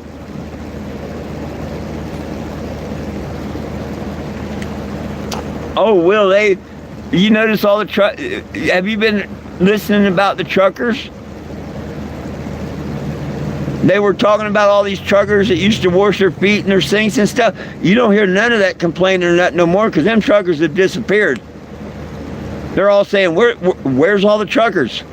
Oh, Will, you notice all the truck? Have you been listening about the truckers? They were talking about all these truckers that used to wash their feet in their sinks and stuff. You don't hear none of that complaining or nothing no more because them truckers have disappeared. They're all saying, where's all the truckers?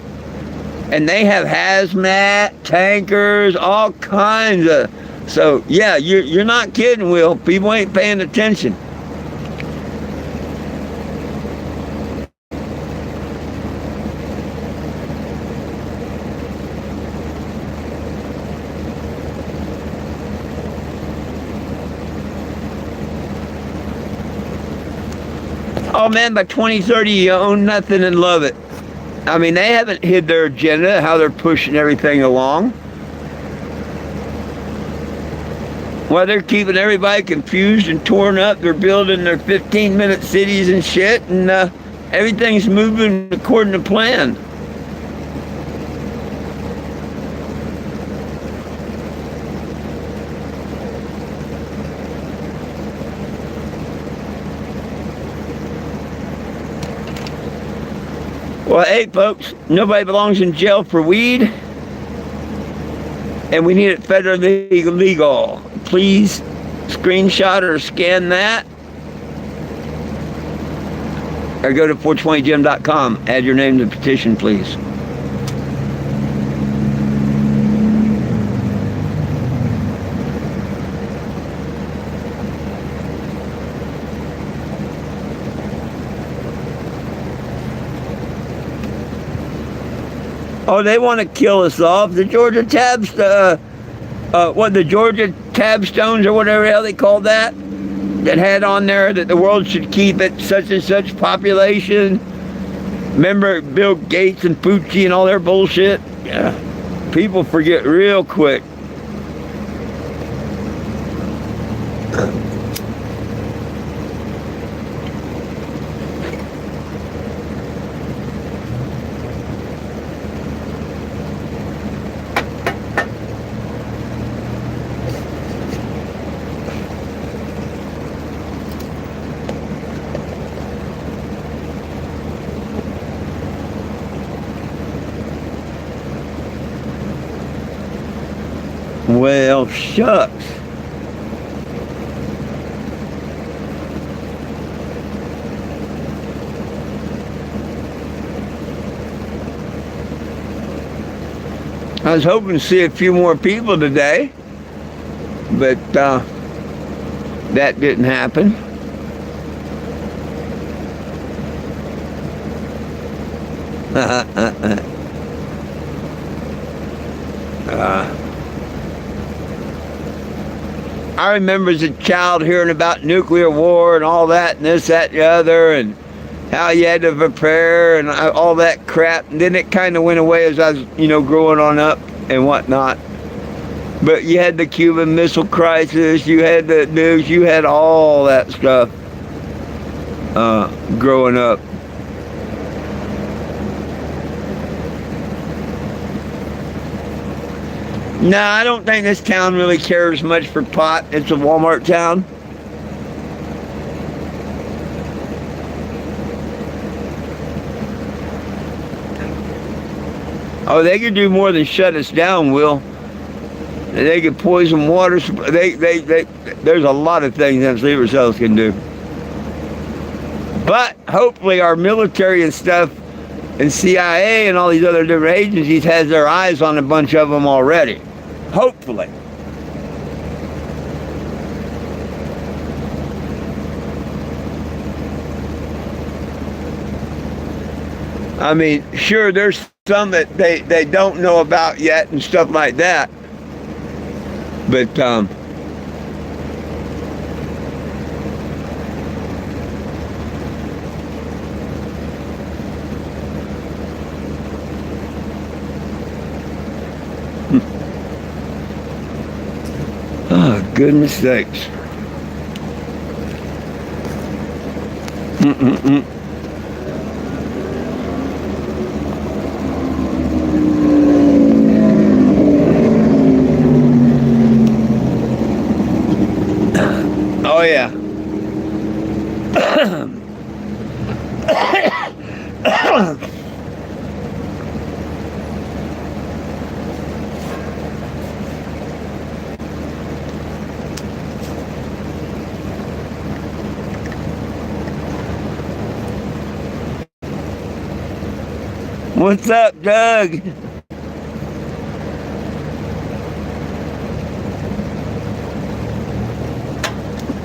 And they have hazmat, tankers, all kinds of. So, yeah, you're not kidding, Will. People ain't paying attention. Oh, man, by 2030, you own nothing and love it. I mean, they haven't hid their agenda, how they're pushing everything along. Well, they're keeping everybody confused and torn up. They're building their 15-minute cities and shit, and everything's moving according to plan. Well, hey, folks, nobody belongs in jail for weed, and we need it federally legal. Please screenshot or scan that, or go to 420gym.com. Add your name to the petition, please. Oh, they want to kill us off. The Georgia the Georgia Tabstones or whatever the hell they call that had on there that the world should keep at such and such population. Remember Bill Gates and Fauci and all their bullshit? Yeah. People forget real quick. shucks. I was hoping to see a few more people today, but that didn't happen. I remember as a child hearing about nuclear war and all that and this, that, and the other, and how you had to prepare and all that crap. And then it kind of went away as I was, growing on up and whatnot. But you had the Cuban Missile Crisis, you had the nukes, you had all that stuff growing up. No, I don't think this town really cares much for pot. It's a Walmart town. Oh, they could do more than shut us down, Will. They could poison water. There's a lot of things them sleeper cells can do. But hopefully our military and stuff and CIA and all these other different agencies has their eyes on a bunch of them already. Hopefully. I mean, sure, there's some that they don't know about yet and stuff like that. But, oh, goodness sakes. Oh, yeah. What's up, Doug?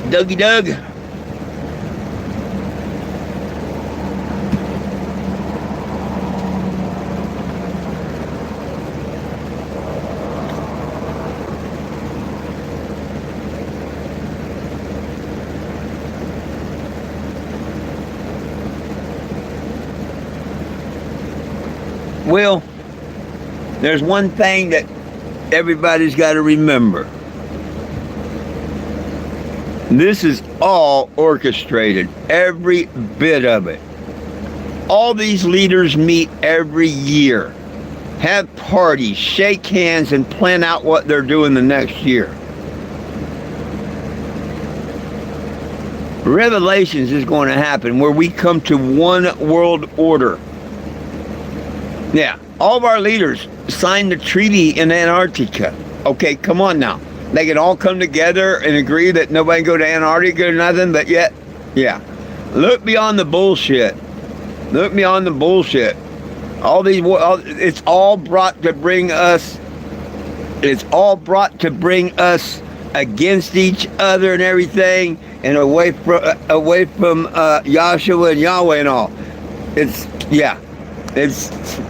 Dougie Doug. Well, there's one thing that everybody's got to remember. This is all orchestrated, every bit of it. All these leaders meet every year, have parties, shake hands, and plan out what they're doing the next year. Revelations is going to happen where we come to one world order. Yeah, all of our leaders signed the treaty in Antarctica. Okay, come on now. They can all come together and agree that nobody can go to Antarctica or nothing, but yet, yeah. Look beyond the bullshit. Look beyond the bullshit. It's all brought to bring us, against each other and everything, and away from Yahshua and Yahweh and all.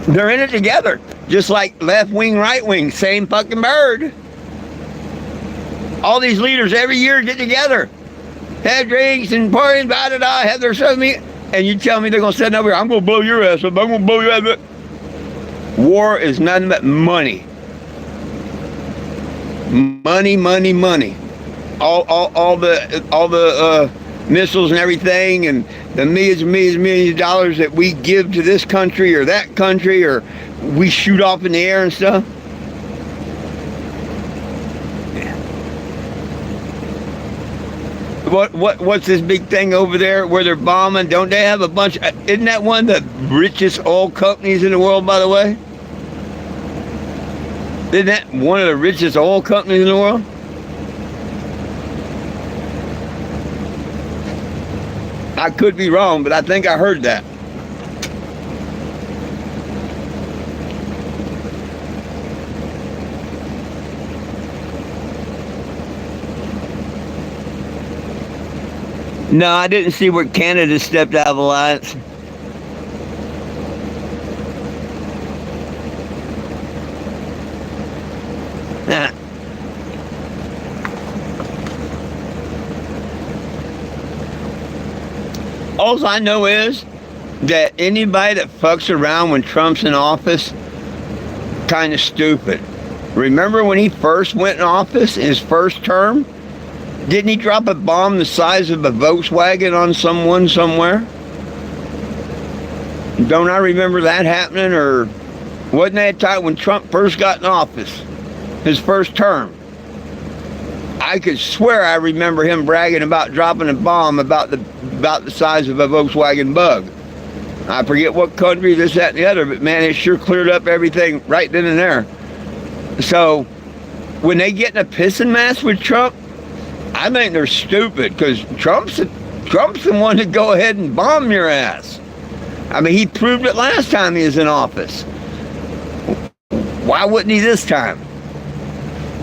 They're in it together. Just like left wing, right wing, same fucking bird. All these leaders every year get together, have drinks and parties, have their stuff meet, and you tell me they're going to sit over here, I'm going to blow your ass up, I'm going to blow your ass up. War is nothing but money. Money, money, money. All the missiles and everything, and the millions of dollars that we give to this country or that country, or we shoot off in the air and stuff. What's this big thing over there where they're bombing? Don't they have a bunch? Isn't that one of the richest oil companies in the world, by the way? Isn't that one of the richest oil companies in the world? I could be wrong, but I think I heard that. No, I didn't see where Canada stepped out of alliance. Nah. All I know is that anybody that fucks around when Trump's in office, kind of stupid. Remember when he first went in office, his first term? Didn't he drop a bomb the size of a Volkswagen on someone somewhere? Don't I remember that happening? Or wasn't that time when Trump first got in office, his first term? I could swear I remember him bragging about dropping a bomb about the size of a Volkswagen Bug. I forget what country, this, that, and the other, but man, it sure cleared up everything right then and there. So when they get in a pissing match with Trump, I think they're stupid, because Trump's the one to go ahead and bomb your ass. I mean, he proved it last time he was in office. Why wouldn't he this time?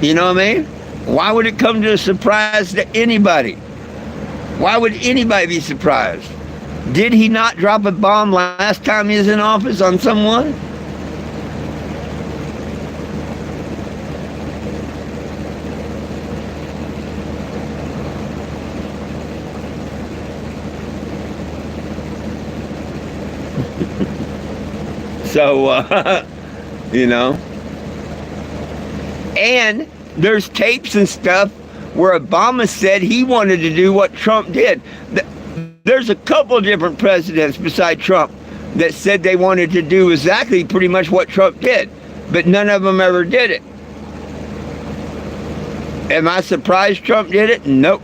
You know what I mean? Why would it come to a surprise to anybody? Why would anybody be surprised? Did he not drop a bomb last time he was in office on someone? So, you know. And there's tapes and stuff where Obama said he wanted to do what Trump did. There's a couple of different presidents beside Trump that said they wanted to do exactly pretty much what Trump did, but none of them ever did it. Am I surprised Trump did it? Nope.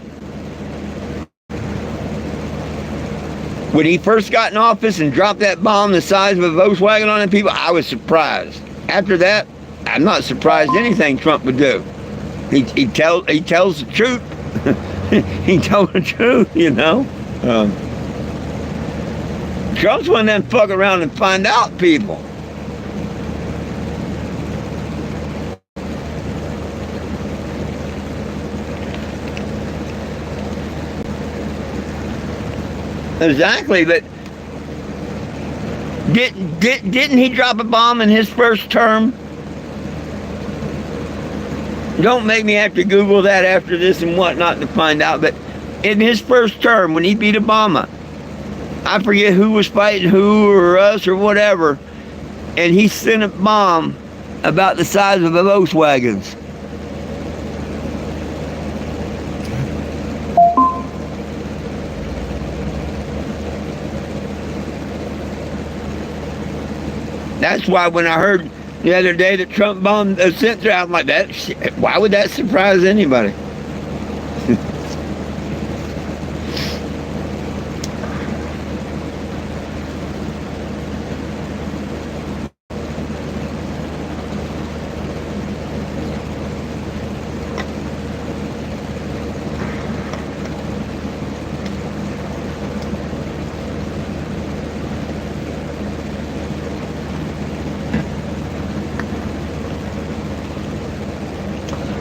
When he first got in office and dropped that bomb the size of a Volkswagen on the people, I was surprised. After that, I'm not surprised anything Trump would do. He tells the truth. He told the truth, you know. Trump's one of them fuck around and find out people. Exactly, but didn't he drop a bomb in his first term? Don't make me have to Google that after this and whatnot to find out, but in his first term, when he beat Obama, I forget who was fighting who or us or whatever, and he sent a bomb about the size of a Volkswagens. That's why when I heard the other day that Trump bombed a center, I'm like, that shit, why would that surprise anybody?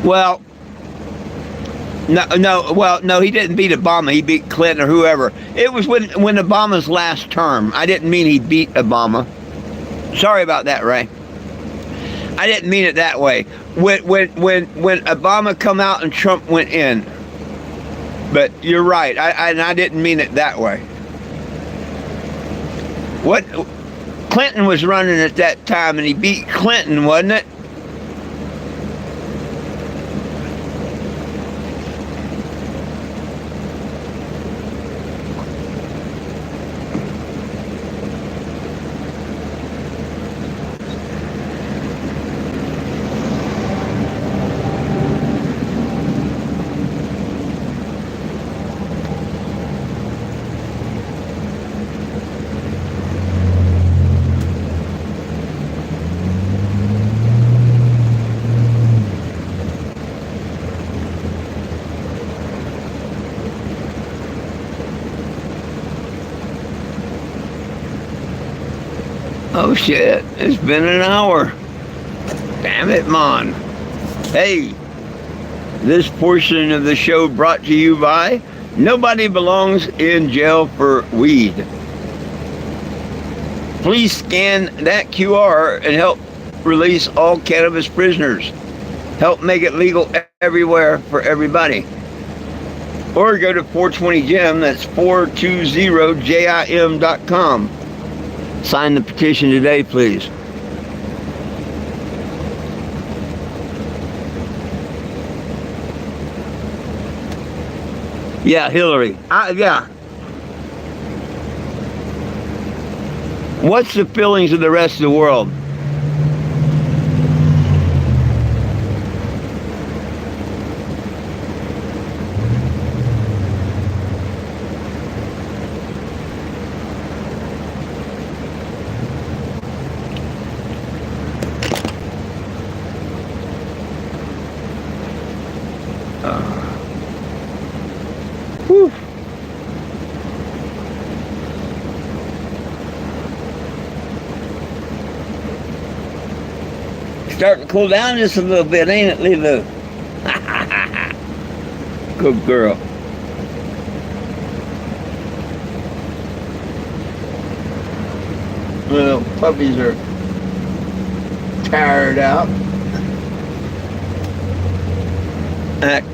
Well, no, he didn't beat Obama. He beat Clinton or whoever. It was when Obama's last term. I didn't mean he beat Obama. Sorry about that, Ray. I didn't mean it that way. When Obama come out and Trump went in. But you're right. I didn't mean it that way. What Clinton was running at that time, and he beat Clinton, wasn't it? Oh shit, it's been an hour. Damn it, man. Hey, this portion of the show brought to you by Nobody Belongs in Jail for Weed. Please scan that QR and help release all cannabis prisoners. Help make it legal everywhere for everybody. Or go to 420jim, that's 420jim.com. Sign the petition today, please. Yeah, Hillary. Yeah. What's the feelings of the rest of the world? Whew. Starting to cool down just a little bit, ain't it, Lulu? Good girl. Well, puppies are tired out.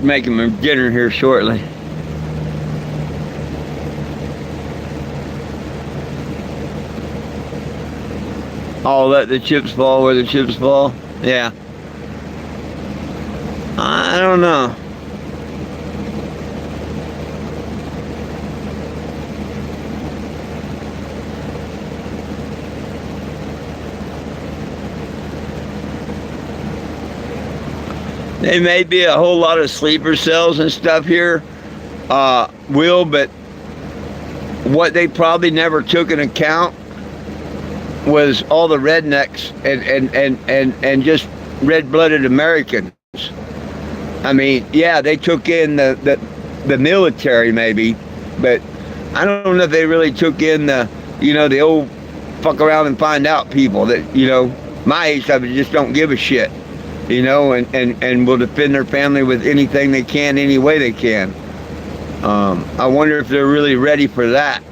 Making my dinner here shortly. Oh, let the chips fall where the chips fall. Yeah. I don't know. There may be a whole lot of sleeper cells and stuff here, Will, but what they probably never took into account was all the rednecks and just red-blooded Americans. I mean, yeah, they took in the military maybe, but I don't know if they really took in the old fuck around and find out people that, my age of it just don't give a shit, and will defend their family with anything they can, any way they can. I wonder if they're really ready for that.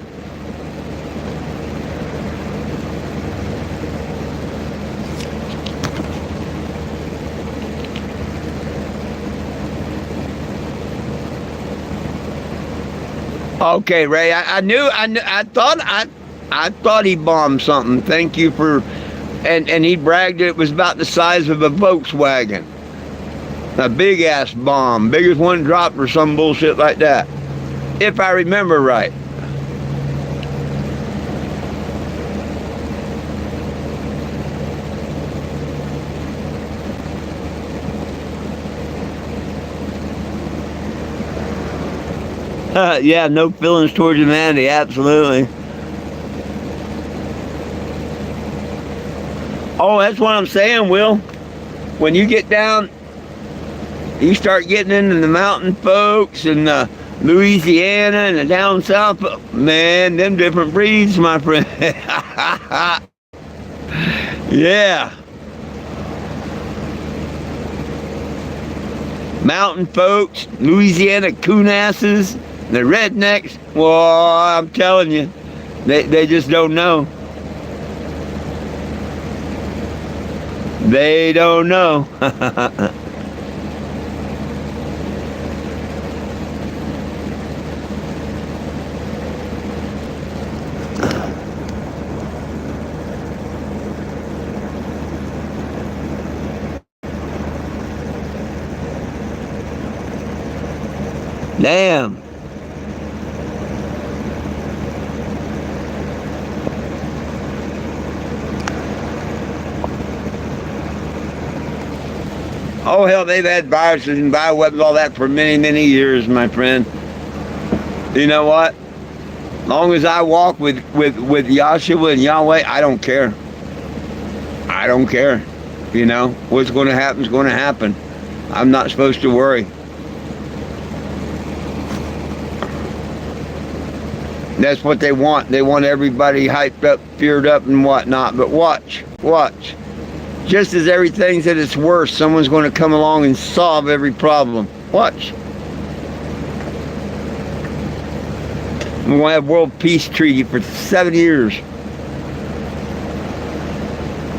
Okay, Ray. I thought he bombed something. Thank you for, and he bragged it was about the size of a Volkswagen, a big ass bomb, biggest one dropped or some bullshit like that, if I remember right. Yeah, no feelings towards humanity, absolutely. Oh, that's what I'm saying, Will. When you get down, you start getting into the mountain folks and Louisiana and the down south, man, them different breeds, my friend. Yeah. Mountain folks, Louisiana coonasses, the rednecks, well, I'm telling you, they just don't know. They don't know. Damn. Oh, hell, they've had viruses and bioweapons, all that for many, many years, my friend. You know what? Long as I walk with Yahshua and Yahweh, I don't care. I don't care. What's going to happen is going to happen. I'm not supposed to worry. That's what they want. They want everybody hyped up, feared up, and whatnot. But watch. Just as everything's at its worst, someone's going to come along and solve every problem. Watch. We're going to have World Peace Treaty for 7 years.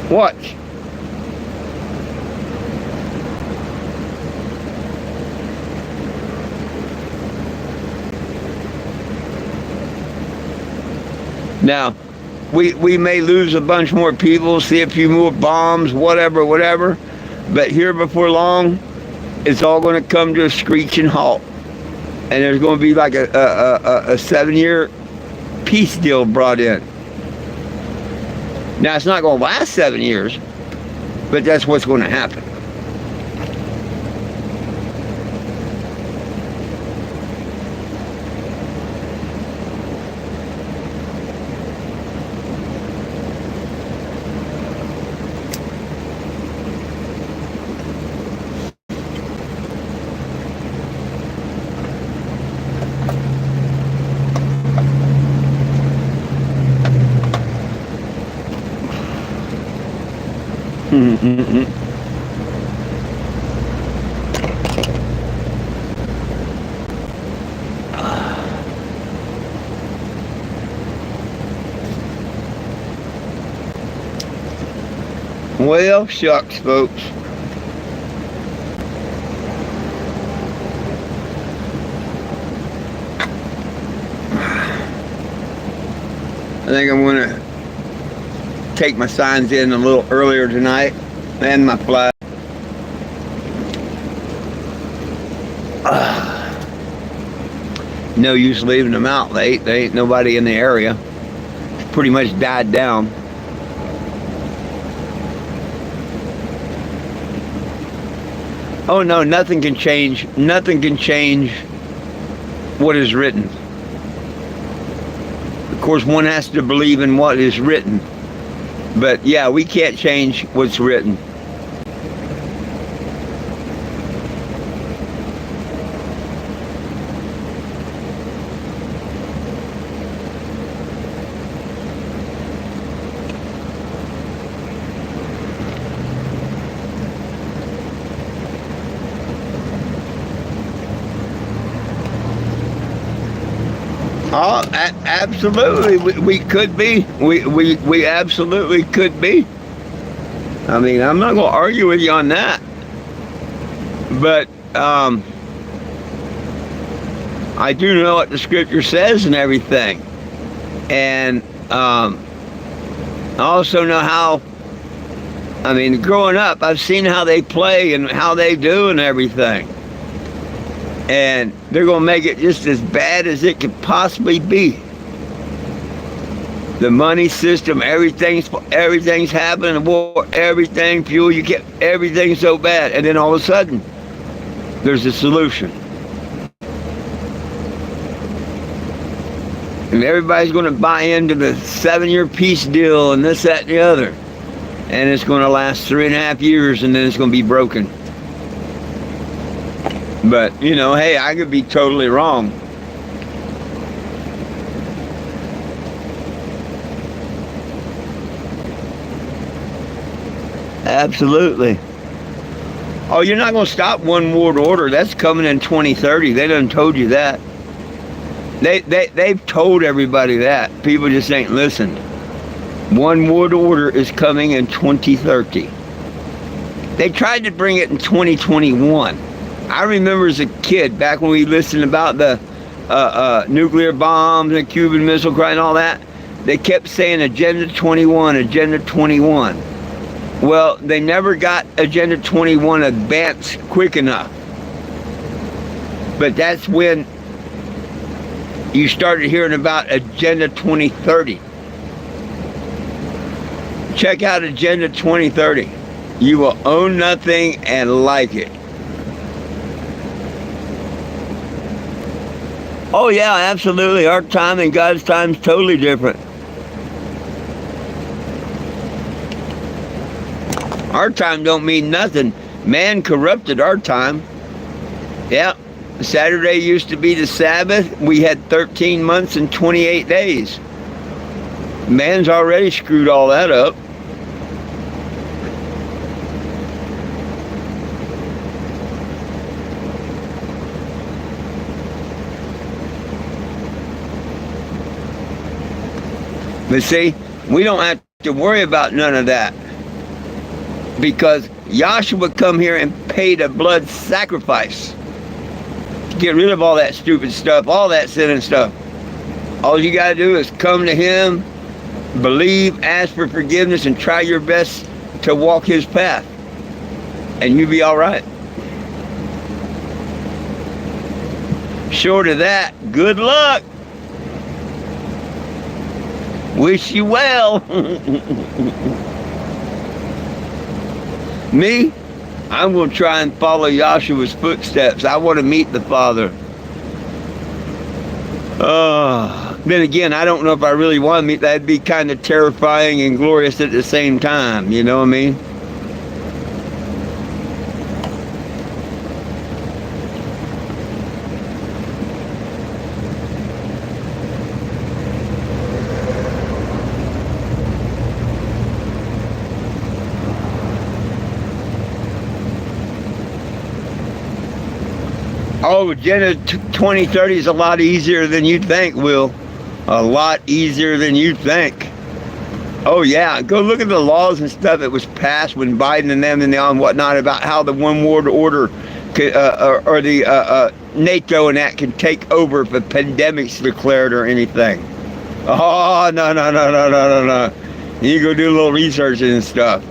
Watch. Now, we may lose a bunch more people, see a few more bombs, whatever. But here before long, it's all going to come to a screeching halt. And there's going to be like a 7-year peace deal brought in. Now, it's not going to last 7 years, but that's what's going to happen. Well, shucks, folks. I think I'm going to take my signs in a little earlier tonight and my flag. No use leaving them out late. There ain't nobody in the area. It's pretty much died down. Oh no, nothing can change. Nothing can change what is written. Of course, one has to believe in what is written. But yeah, we can't change what's written. Oh, absolutely, we could be. We absolutely could be. I mean, I'm not going to argue with you on that. But I do know what the scripture says and everything. And I also know how, I mean, growing up, I've seen how they play and how they do and everything. And they're going to make it just as bad as it could possibly be. The money system, everything's happening, war, everything, fuel, you get everything so bad. And then all of a sudden, there's a solution. And everybody's going to buy into the 7-year peace deal and this, that, and the other. And it's going to last 3.5 years and then it's going to be broken. But, you know, hey, I could be totally wrong. Absolutely. Oh, you're not going to stop one world order. That's coming in 2030. They done told you that. They've told everybody that. People just ain't listened. One world order is coming in 2030. They tried to bring it in 2021. I remember as a kid, back when we listened about the nuclear bombs and Cuban Missile Crisis and all that, they kept saying Agenda 21, Agenda 21. Well, they never got Agenda 21 advanced quick enough. But that's when you started hearing about Agenda 2030. Check out Agenda 2030. You will own nothing and like it. Oh yeah, absolutely. Our time and God's time is totally different. Our time don't mean nothing. Man corrupted our time. Yeah, Saturday used to be the Sabbath. We had 13 months and 28 days. Man's already screwed all that up. But see, we don't have to worry about none of that, because Yahshua come here and paid a blood sacrifice to get rid of all that stupid stuff, all that sin and stuff. All you got to do is come to him, believe, ask for forgiveness, and try your best to walk his path, and you'll be all right. Short of that, good luck. Wish you well. Me, I'm going to try and follow Yahshua's footsteps. I want to meet the Father. Then again, I don't know if I really want to meet. That'd be kind of terrifying and glorious at the same time. You know what I mean? Oh, Agenda 2030 is a lot easier than you think, Will. A lot easier than you think. Oh, yeah. Go look at the laws and stuff that was passed when Biden and them and whatnot about how the one world order could, or the NATO and that can take over if a pandemic's declared or anything. Oh, no. You go do a little research and stuff.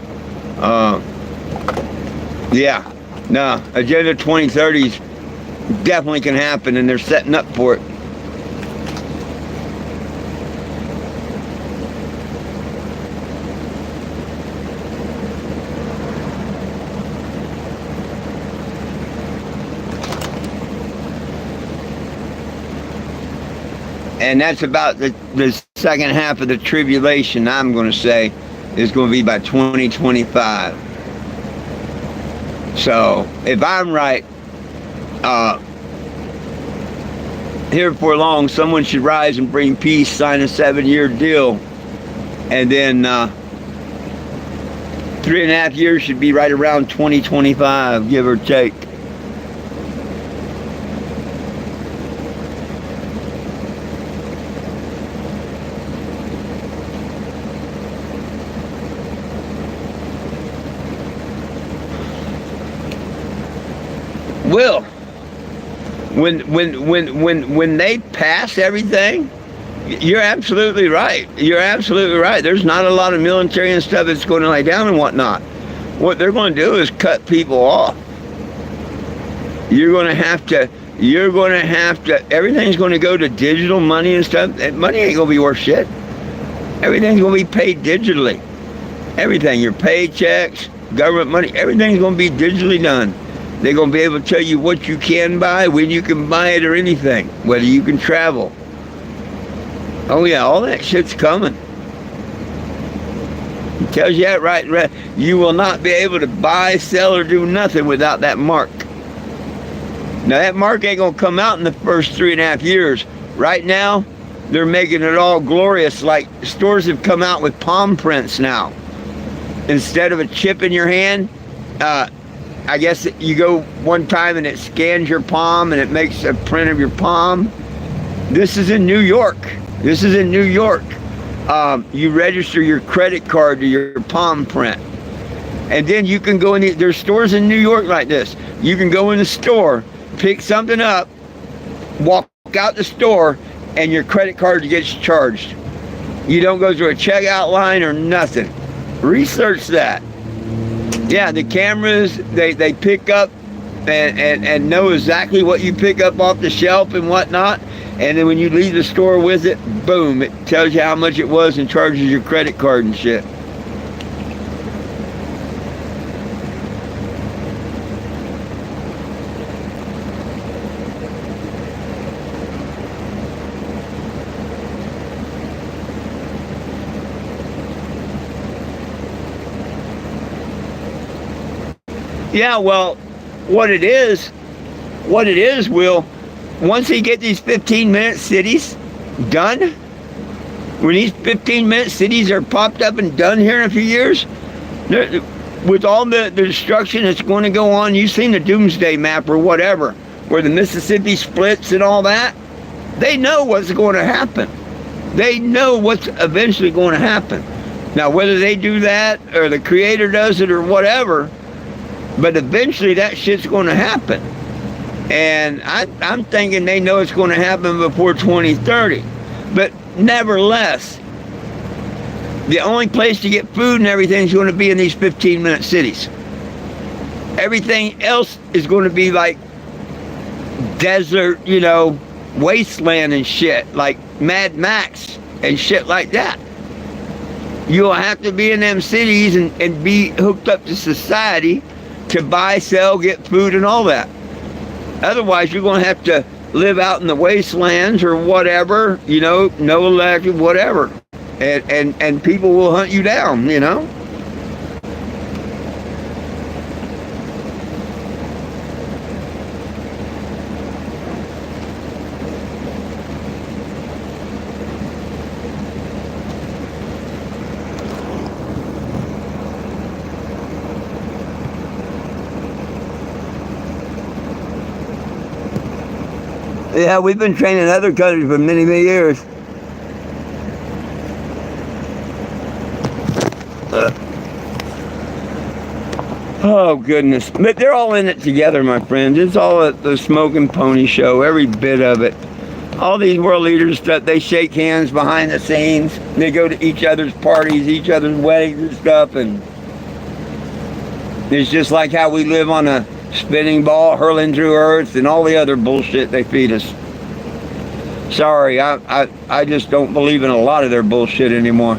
Yeah. No, Agenda 2030's definitely can happen, and they're setting up for it. And that's about the second half of the tribulation, I'm going to say, is going to be by 2025. So, if I'm right, here before long, someone should rise and bring peace, sign a 7-year deal, and then 3.5 years should be right around 2025, give or take. Will, when they pass everything, you're absolutely right. You're absolutely right. There's not a lot of military and stuff that's going to lay down and whatnot. What they're going to do is cut people off. You're going to have to, everything's going to go to digital money and stuff. And money ain't going to be worth shit. Everything's going to be paid digitally. Everything, your paychecks, government money, everything's going to be digitally done. They're going to be able to tell you what you can buy, when you can buy it, or anything, whether you can travel. Oh yeah, all that shit's coming. It tells you that right. You will not be able to buy, sell, or do nothing without that mark. Now that mark ain't going to come out in the first 3.5 years. Right now, they're making it all glorious. Like stores have come out with palm prints now. Instead of a chip in your hand, I guess you go one time and it scans your palm and it makes a print of your palm. This is in New York. You register your credit card to your palm print. And then you can go in, there's stores in New York like this. You can go in the store, pick something up, walk out the store, and your credit card gets charged. You don't go through a checkout line or nothing. Research that. Yeah, the cameras, they pick up and know exactly what you pick up off the shelf and whatnot. And then when you leave the store with it, boom, it tells you how much it was and charges your credit card and shit. Yeah, well, what it is what it is, Will, once they get these 15-minute cities done, when these 15-minute cities are popped up and done here in a few years, with all the destruction that's going to go on, you've seen the doomsday map or whatever, where the Mississippi splits and all that, they know what's going to happen. They know what's eventually going to happen. Now, whether they do that or the Creator does it or whatever, but eventually that shit's going to happen. And I'm thinking they know it's going to happen before 2030. But nevertheless, the only place to get food and everything is going to be in these 15-minute cities. Everything else is going to be like desert, wasteland and shit, like Mad Max and shit like that. You'll have to be in them cities and be hooked up to society to buy, sell, get food and all that. Otherwise, you're going to have to live out in the wastelands or whatever, no electric, whatever. And people will hunt you down, Yeah, we've been training other countries for many, many years. Oh, goodness. But they're all in it together, my friends. It's all the smoking pony show, every bit of it. All these world leaders, they shake hands behind the scenes. They go to each other's parties, each other's weddings and stuff. And it's just like how we live on a spinning ball, hurling through earth, and all the other bullshit they feed us. Sorry, I just don't believe in a lot of their bullshit anymore.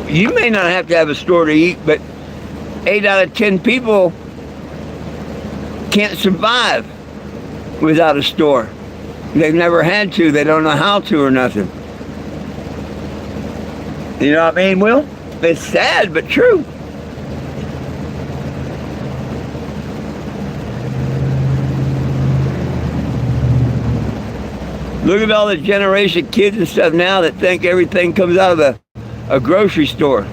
You may not have to have a store to eat, but 8 out of 10 people can't survive without a store. They've never had to. They don't know how to or nothing. You know what I mean, Will? It's sad, but true. Look at all the generation kids and stuff now that think everything comes out of a grocery store.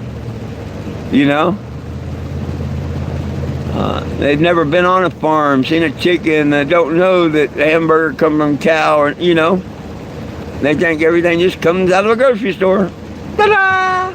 They've never been on a farm, seen a chicken, they don't know that a hamburger comes from a cow, or, they think everything just comes out of a grocery store. Ta-da!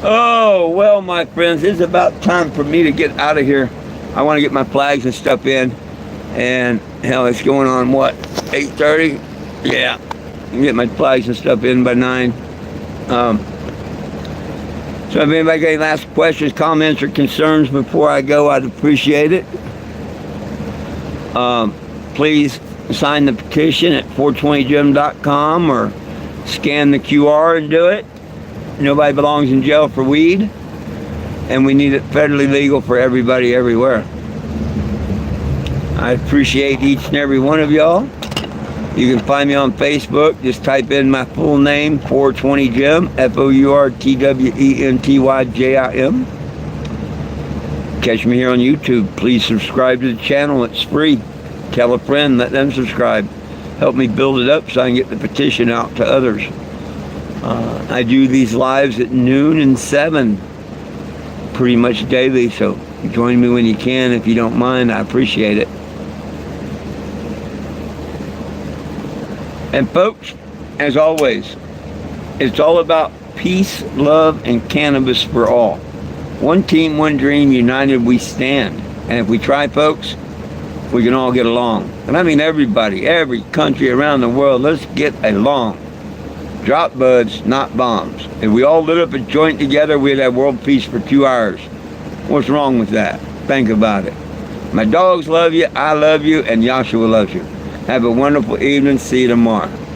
Oh, well, my friends, it's about time for me to get out of here. I want to get my flags and stuff in. And hell, it's going on, 8:30? Yeah. Get my flags and stuff in by 9. So if anybody got any last questions, comments, or concerns before I go, I'd appreciate it. Please sign the petition at 420gym.com or scan the QR and do it. Nobody belongs in jail for weed, and we need it federally legal for everybody everywhere. I appreciate each and every one of y'all. You can find me on Facebook. Just type in my full name, 420gym, FOURTWENTYJIM. Catch me here on YouTube. Please subscribe to the channel. It's free. Tell a friend, let them subscribe. Help me build it up so I can get the petition out to others. I do these lives at noon and 7 pretty much daily, so join me when you can. If you don't mind, I appreciate it. And folks, as always, it's all about peace, love, and cannabis for all. One team, one dream, united we stand. And if we try, folks, we can all get along. And I mean everybody, every country around the world, let's get along. Drop buds, not bombs. If we all lit up a joint together, we'd have world peace for 2 hours. What's wrong with that? Think about it. My dogs love you, I love you, and Yahshua loves you. Have a wonderful evening. See you tomorrow.